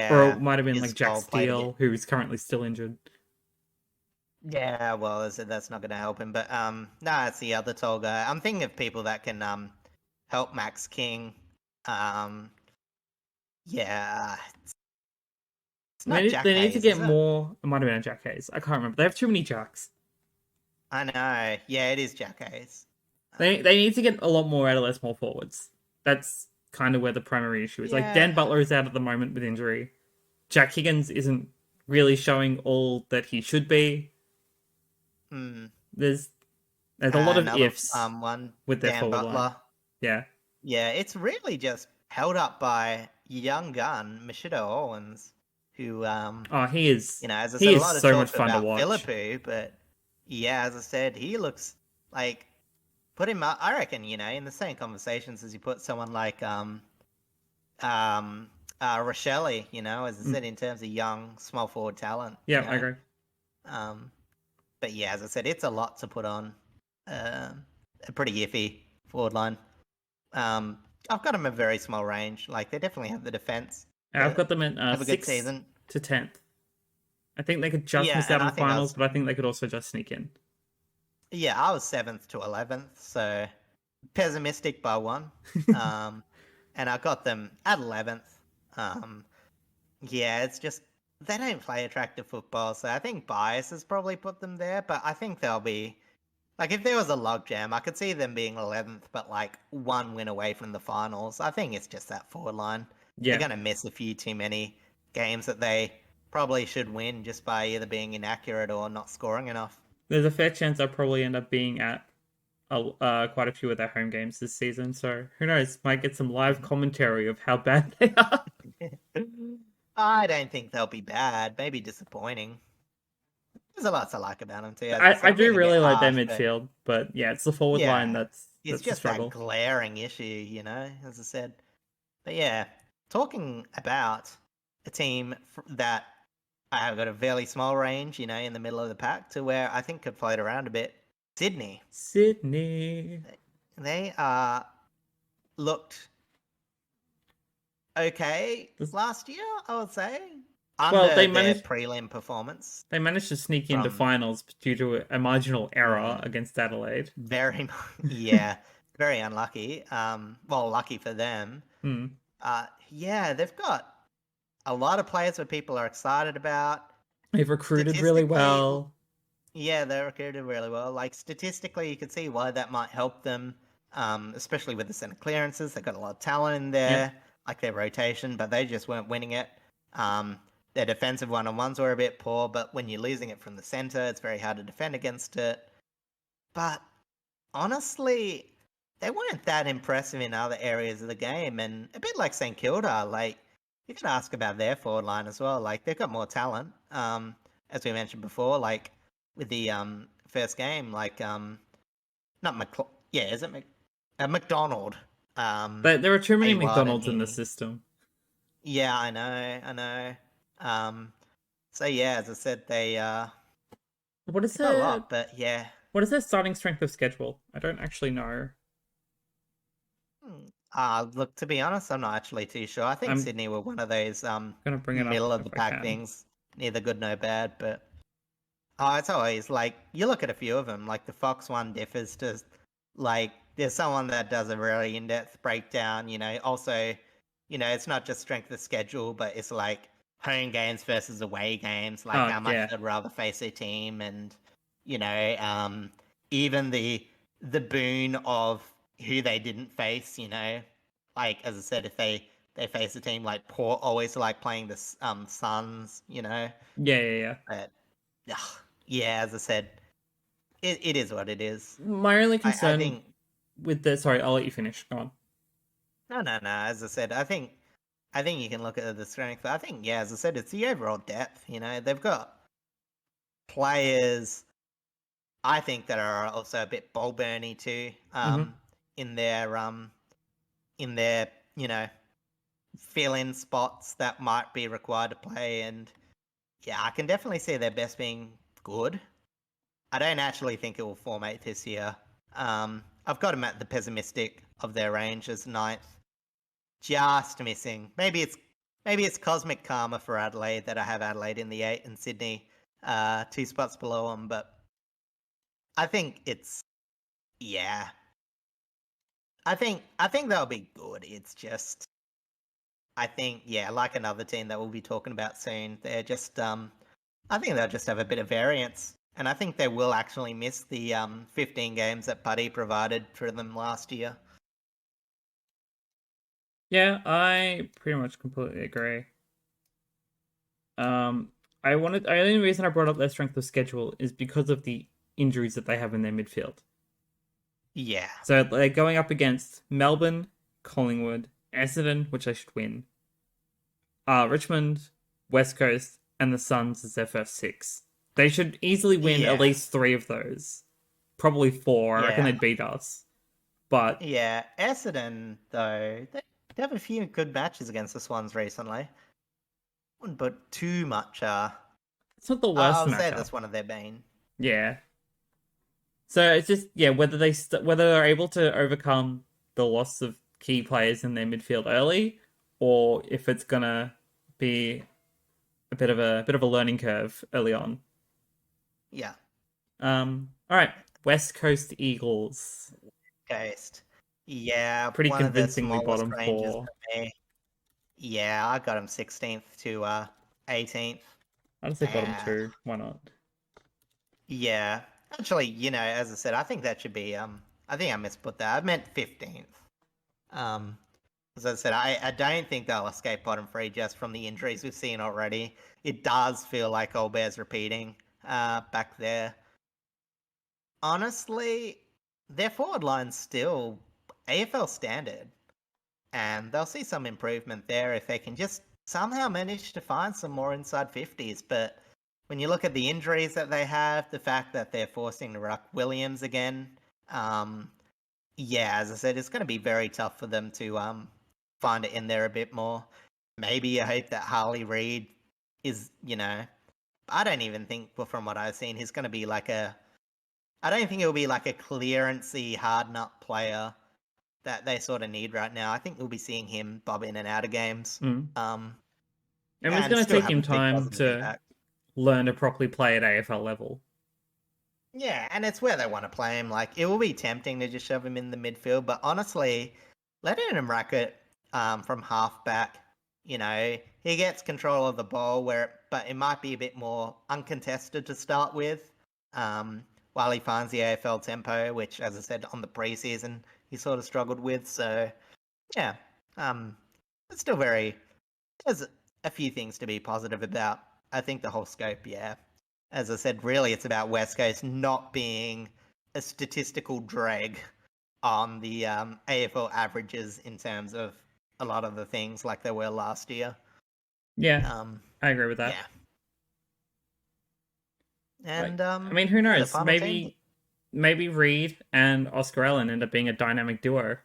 Or it Yeah, might have been like his Jack role played a bit. Steele, who is currently still injured. Yeah, well, that's not going to help him. But no, it's the other tall guy. I'm thinking of people that can help Max King. Um, yeah, it's not Jack They need to Hayes, get is it? more. It might have been a Jack Hayes. I can't remember. They have too many Jacks. I know. Yeah, it is Jack Hayes. They need to get a lot more out of their small forwards. That's kind of where the primary issue is. Like, Dan Yeah. Butler is out at the moment with injury. Jack Higgins isn't really showing all that he should be. Hmm. There's There's a lot of Another ifs one, with their Dan forward line. Butler. Yeah. Yeah, it's really just held up by young gun Machido Owens, who Oh, he is. as I He said, a is lot of so much talk fun to about watch. Philippou, but yeah, as I said, he looks like put him up. I reckon in the same conversations as you put someone like um Rochelle, as I Mm. said, in terms of young small forward talent, Yeah, I agree. Um, but yeah, as I said, it's a lot to put on a pretty iffy forward line. I've got them a very small range. Like they definitely have the defense I've to got them in have a good 6th season. to 10th. I think they could just Yeah, miss and out on I the think I finals, was but I think they could also just sneak in. I was 7th to 11th, so pessimistic by one. And I got them at 11th. Yeah, it's just they don't play attractive football, so I think bias has probably put them there. But I think they'll be like if there was a logjam, I could see them being 11th, but like one win away from the finals. I think it's just that forward line. They're Yeah. gonna miss a few too many games that they probably should win just by either being inaccurate or not scoring enough. There's a fair chance I'll probably end up being at quite a few of their home games this season, so who knows? Might get some live commentary of how bad they are. I don't think they'll be bad. Maybe disappointing. There's a lot to like about them too. As I I said, I'm do being a bit really like their harsh, but midfield, but yeah, it's the forward line yeah, it's that's the just that struggle. glaring issue, as I said. But yeah, talking about a team that I have got a fairly small range, in the middle of the pack to where I think could float around a bit. Sydney. Sydney. They looked okay This- last year, I would say, Well, under their prelim performance they managed to sneak into from finals due to a marginal error mm, against Adelaide. very, yeah, very unlucky. Well, lucky for them. Hmm. Yeah, they've got a lot of players that people are excited about. They've recruited really Statistically, well. yeah, they're recruited really well. Like statistically, you could see why that might help them, especially with the center clearances. They've got a lot of talent in Yep. there, like their rotation, but they just weren't winning it. Their defensive one-on-ones were a bit poor, but when you're losing it from the center, it's very hard to defend against it. But honestly, they weren't that impressive in other areas of the game, and a bit like St Kilda, like you can ask about their forward line as well. Like they've got more talent, as we mentioned before. Like with the first game, like not yeah, is it McDonald? But there are too many Hayward and McDonald's in the Heaney. system. Yeah, I know. So yeah, as I said, What is they got a their lot, but yeah. what is their starting strength of schedule? I don't actually know. Look, to be honest, I'm not actually too sure. I think I'm Sydney were one of those gonna bring it up middle of if the I pack can. things, neither good nor bad. But it's always like you look at a few of them. Like the Fox one differs to like there's someone that does a really in-depth breakdown. Also, it's not just strength of schedule, but it's like home games versus away games. Like Oh how much yeah. they'd rather face their team, and even the boon of who they didn't face. Like as I said, if they face a team like Port, always like playing the Suns. Yeah. But yeah, as I said, it is what it is. My only I concern think with the sorry, I'll let you finish. Go on. no. As I said, I think you can look at the strength. But I think as I said, it's the overall depth. They've got players. I think that are also a bit ball burny too. Mm-hmm. In their fill in spots that might be required to play, and yeah, I can definitely see their best being good. I don't actually think it will formate this year. I've got them at the pessimistic of their range as ninth, just missing. Maybe it's cosmic karma for Adelaide that I have Adelaide in the 8 and Sydney 2 spots below them, but I think it's yeah. I think they'll be good. It's just I think like another team that we'll be talking about soon. They're just I think they'll just have a bit of variance. And I think they will actually miss the 15 games that Buddy provided for them last year. Yeah, I pretty much completely agree. The only reason I brought up their strength of schedule is because of the injuries that they have in their midfield. Yeah. So they're going up against Melbourne, Collingwood, Essendon, which they should win, Richmond, West Coast, and the Suns as their first six. They should easily win at Yeah. least three of those. Probably four. I reckon Yeah. they'd beat us. But Yeah. Essendon, though, they have a few good matches against the Swans recently. Wouldn't put too much. it's not the worst I'll say matchup. that's one of their bane. Yeah. So it's just whether whether they're able to overcome the loss of key players in their midfield early, or if it's gonna be a bit of a learning curve early on. Yeah. All right, West Coast Eagles, Coast. Yeah, pretty one of the convincingly smallest bottom ranges four. for me. Yeah, I got him 16th to 18th. I'd say bottom Uh, two. Why not? yeah. Actually, as I said, I think that should be I think I misput that. I meant 15th. Um as I said, I don't think they'll escape bottom three just from the injuries we've seen already. It does feel like Albert's repeating back there. Honestly, their forward line's still AFL standard, and they'll see some improvement there if they can just somehow manage to find some more inside 50s. But when you look at the injuries that they have, the fact that they're forcing to ruck Williams again, um, yeah, as I said, it's going to be very tough for them to find it in there a bit more. Maybe I hope that Harley Reid is, I don't even think, well, from what I've seen, he's going to be like I don't think he'll be like a clearancey hard nut player that they sort of need right now. I think we'll be seeing him bob in and out of games. Mm. Um, And it's and going to still take have him a big time positive to impact. learn to properly play at AFL level. Yeah, and it's where they want to play him. Like, it will be tempting to just shove him in the midfield, but honestly, letting him rack it from halfback, he gets control of the ball, but it might be a bit more uncontested to start with, while he finds the AFL tempo, which, as I said, on the preseason, he sort of struggled with. So, yeah, it's still there's a few things to be positive about. I think the whole scope, yeah. As I said, really, it's about West Coast not being a statistical drag on the AFL averages in terms of a lot of the things like they were last year. Yeah, Um, I agree with that. yeah, Like, and I mean, who yeah, the knows? final team. Maybe Reed and Oscar Allen end up being a dynamic duo.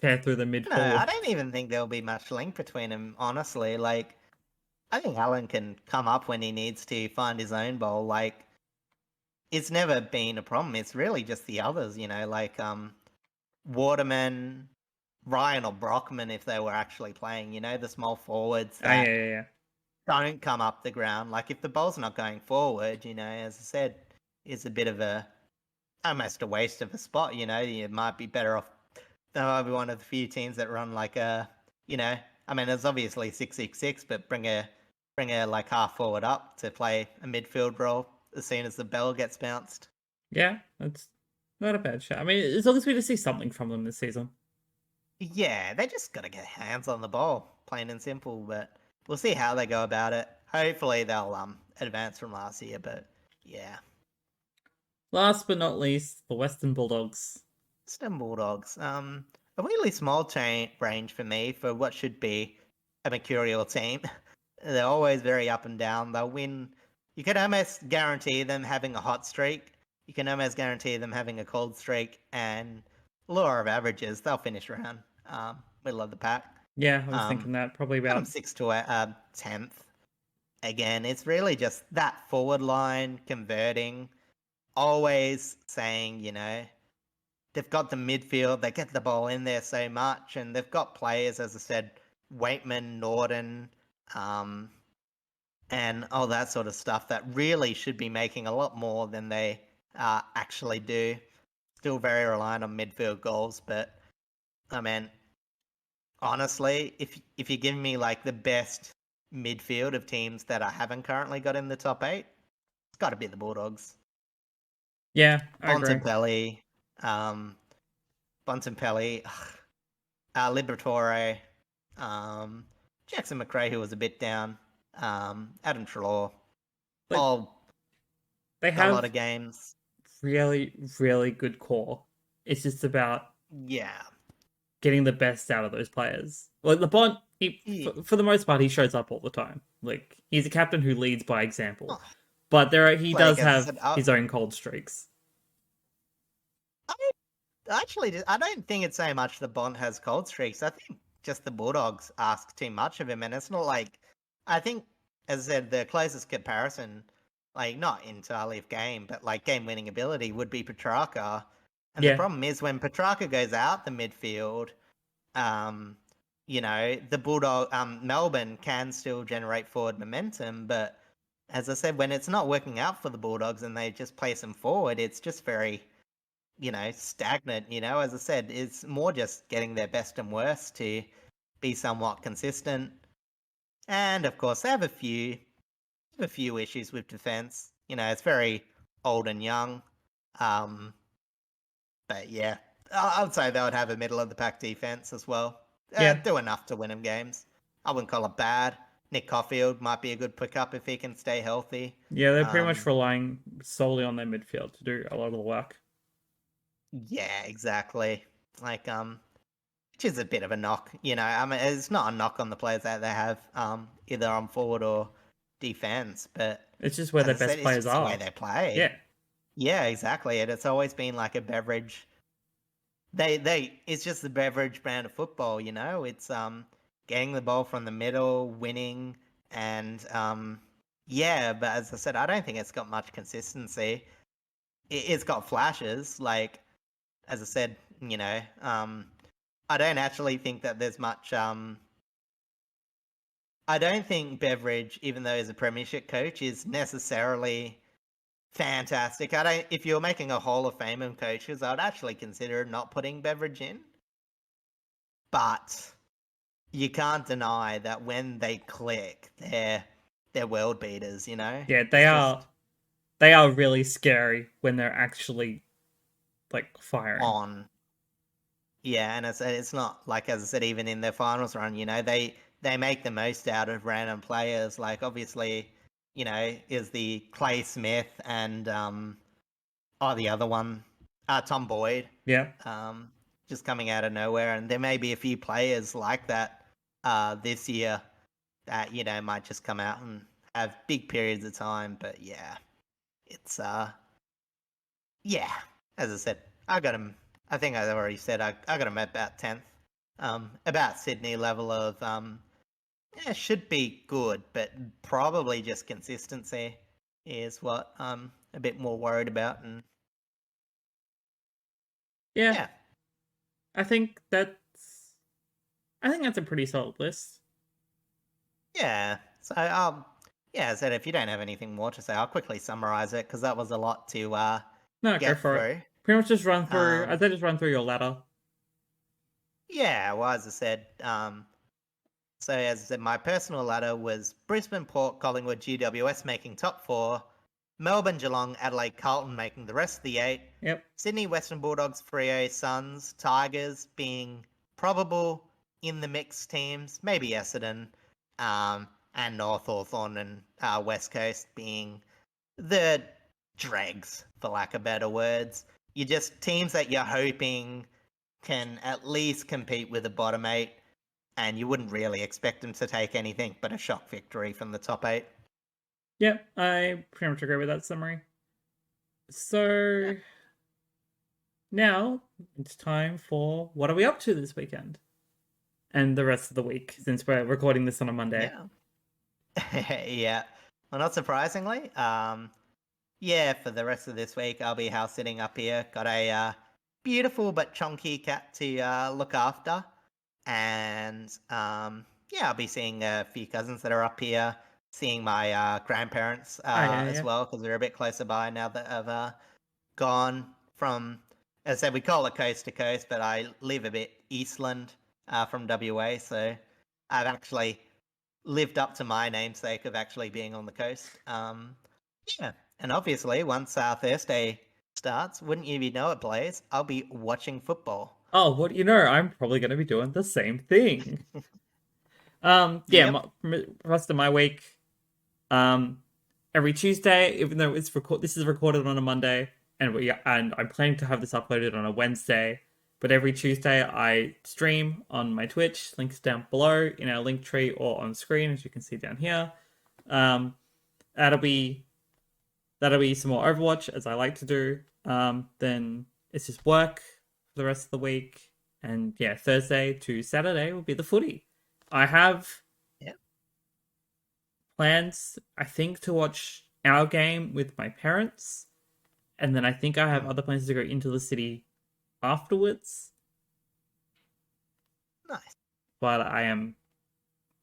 Pair through the mid No, I forward. don't even think there'll be much link between them. Honestly, like I think Allen can come up when he needs to find his own bowl. Like it's never been a problem. It's really just the others, like Waterman, Ryan or Brockman if they were actually playing, the small forwards Oh yeah, that yeah, yeah. don't come up the ground. Like if the ball's not going forward, as I said, is a bit of almost a waste of a spot, you might be better off. That might be one of the few teams that run like I mean, there's obviously 666, but bring a like half forward up to play a midfield role as soon as the bell gets bounced. Yeah, that's not a bad shot. I mean, as long as we just see something from them this season. Yeah, they just got to get hands on the ball, plain and simple. But we'll see how they go about it. Hopefully they'll advance from last year. But yeah, Last but not least, the Western Bulldogs. Stem Bulldogs. A really small range for me for what should be a mercurial team. They're always very up and down. They'll win. You can almost guarantee them having a hot streak. You can almost guarantee them having a cold streak, and law of averages, they'll finish around middle of the pack. Yeah, I was Um, thinking that probably got them about 6 to 10th. Again, it's really just that forward line converting, always saying, they've got the midfield, they get the ball in there so much, and they've got players, as I said, Waitman, Norton, and all that sort of stuff that really should be making a lot more than they actually do. Still very reliant on midfield goals, but I mean, honestly, if you're giving me like the best midfield of teams that I haven't currently got in the top 8, it's got to be the Bulldogs. yeah, I agree. Bontempelli, um, Bontempelli, Liberatore, um, Jackson McRae, who was a bit down, Adam Trelaw, Like all they got a lot have of games. really, really good core. It's just about Yeah. getting the best out of those players. Like LeBron, for the most part, he shows up all the time. Like he's a captain who leads by example, Oh, but he like does as I have said, his own cold streaks. I actually, I don't think it's so much the Bond has cold streaks. I think just the Bulldogs ask too much of him, and it's not like I think, as I said, the closest comparison, like not entirely of game, but like game-winning ability, would be Petrarca. And the Yeah, problem is when Petrarca goes out the midfield, um, the Bulldog, Melbourne can still generate forward momentum, but as I said, when it's not working out for the Bulldogs and they just place them forward, it's just very stagnant, as I said, it's more just getting their best and worst to be somewhat consistent. And of course, they have a few issues with defense. It's very old and young. Um, but yeah, I would say they would have a middle of the pack defense as well. yeah, Do enough to win them games. I wouldn't call it bad. Nick Caulfield might be a good pickup if he can stay healthy. yeah. They're pretty much Um, relying solely on their midfield to do a lot of the work. yeah, exactly. Like, which is a bit of a knock. I mean, it's not a knock on the players that they have, either on forward or defense, but It's just where as their I said, best it's players just the way are. they play. Yeah, Yeah, exactly. And it's always been like a beverage. It's just the beverage brand of football. It's getting the ball from the middle, winning, and yeah. But as I said, I don't think it's got much consistency. It's got flashes, like as I said, I don't actually think that there's much. I don't think Beveridge, even though he's a premiership coach, is necessarily fantastic. I don't. If you're making a Hall of Fame of coaches, I'd actually consider not putting Beveridge in. But you can't deny that when they click, they're world beaters. yeah. It's just They are really scary when they're actually like firing. on. Yeah, and it's not like, as I said, even in their finals run, they make the most out of random players. Like obviously, is the Clay Smith and the other one, Tom Boyd, Yeah, um, just coming out of nowhere. And there may be a few players like that this year that might just come out and have big periods of time. But yeah, it's yeah, as I said, I got him. I think I already said I got him at about 10th. About Sydney level of yeah, should be good, but probably just consistency is what I'm a bit more worried about. And yeah. yeah, I think that's a pretty solid list. yeah. So yeah, as I said, if you don't have anything more to say, I'll quickly summarize it because that was a lot to No, go get for it. through. Pretty much just run through. Um, I'd say just run through your ladder. yeah, well, as I said, so as I said, my personal ladder was Brisbane, Port, Collingwood, GWS making top 4, Melbourne, Geelong, Adelaide, Carlton making the rest of the 8, Yep. Sydney, Western Bulldogs, Freo, Suns, Tigers being probable in the mixed teams, maybe Essendon, and North Hawthorn and West Coast being the dregs, for lack of better words. You're just teams that you're hoping can at least compete with the bottom 8, and you wouldn't really expect them to take anything but a shock victory from the top 8. Yep. I pretty much agree with that summary. So Yeah. now it's time for what are we up to this weekend and the rest of the week since we're recording this on a Monday. Yeah. Yeah. Well, not surprisingly, yeah, for the rest of this week, I'll be house sitting up here. Got a beautiful but chunky cat to look after. And yeah, I'll be seeing a few cousins that are up here, seeing my grandparents Yeah, as yeah. well, because they're a bit closer by now that I've gone from, as I said, we call it coast to coast, but I live a bit eastland from WA, so I've actually lived up to my namesake of actually being on the coast. Yeah, and obviously once Thursday starts, wouldn't you know it, Blaze? I'll be watching football. Oh, what do you know? I'm probably going to be doing the same thing. Yeah, Yep. rest of my week. Um, every Tuesday, even though this is recorded on a Monday. and I'm planning to have this uploaded on a Wednesday. But every Tuesday I stream on my Twitch. Links down below in our link tree or on screen, as you can see down here. Um, that'll be some more Overwatch, as I like to do. Then it's just work for the rest of the week, and yeah, Thursday to Saturday will be the footy. I have plans, I think, to watch our game with my parents, and then I think I have other plans to go into the city afterwards. Nice. But I am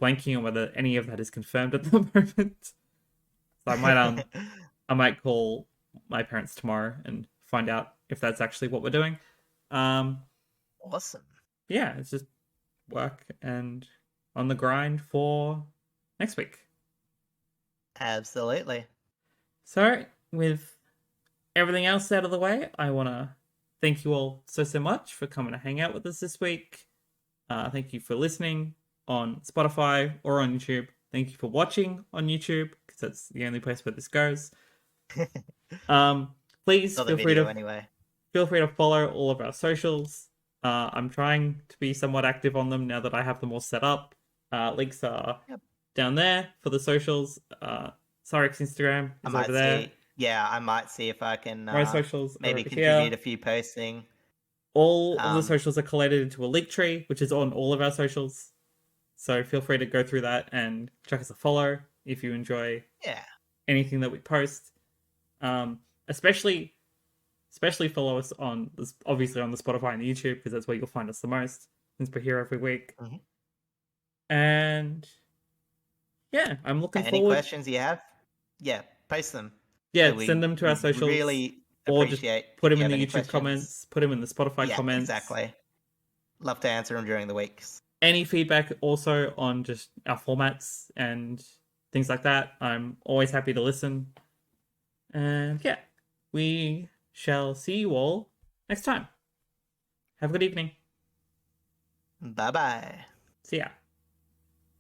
blanking on whether any of that is confirmed at the moment. So I might call my parents tomorrow and find out if that's actually what we're doing. Awesome. Yeah, it's just work and on the grind for next week. Absolutely. So, with everything else out of the way, I want to thank you all so much for coming to hang out with us this week. Thank you for listening on Spotify or on YouTube. Thank you for watching on YouTube, because that's the only place where this goes. Please feel free to follow all of our socials. I'm trying to be somewhat active on them now that I have them all set up. Links are down there for the socials. Psyrick's Instagram is over there. I might see if I can my socials maybe contribute a few posting. All of the socials are collated into a link tree, which is on all of our socials. So feel free to go through that and check us a follow if you enjoy anything that we post. Especially follow us on this, obviously on the Spotify and the YouTube, because that's where you'll find us the most, since we're here every week. Mm-hmm. And yeah, I'm looking forward. Any questions you have? Yeah, post them. Yeah, send them to our socials. Really or just put them in the YouTube questions. Comments, put them in the Spotify comments. Exactly. Love to answer them during the weeks. Any feedback also on just our formats and things like that, I'm always happy to listen. And yeah, we shall see you all next time. Have a good evening. Bye-bye. See ya.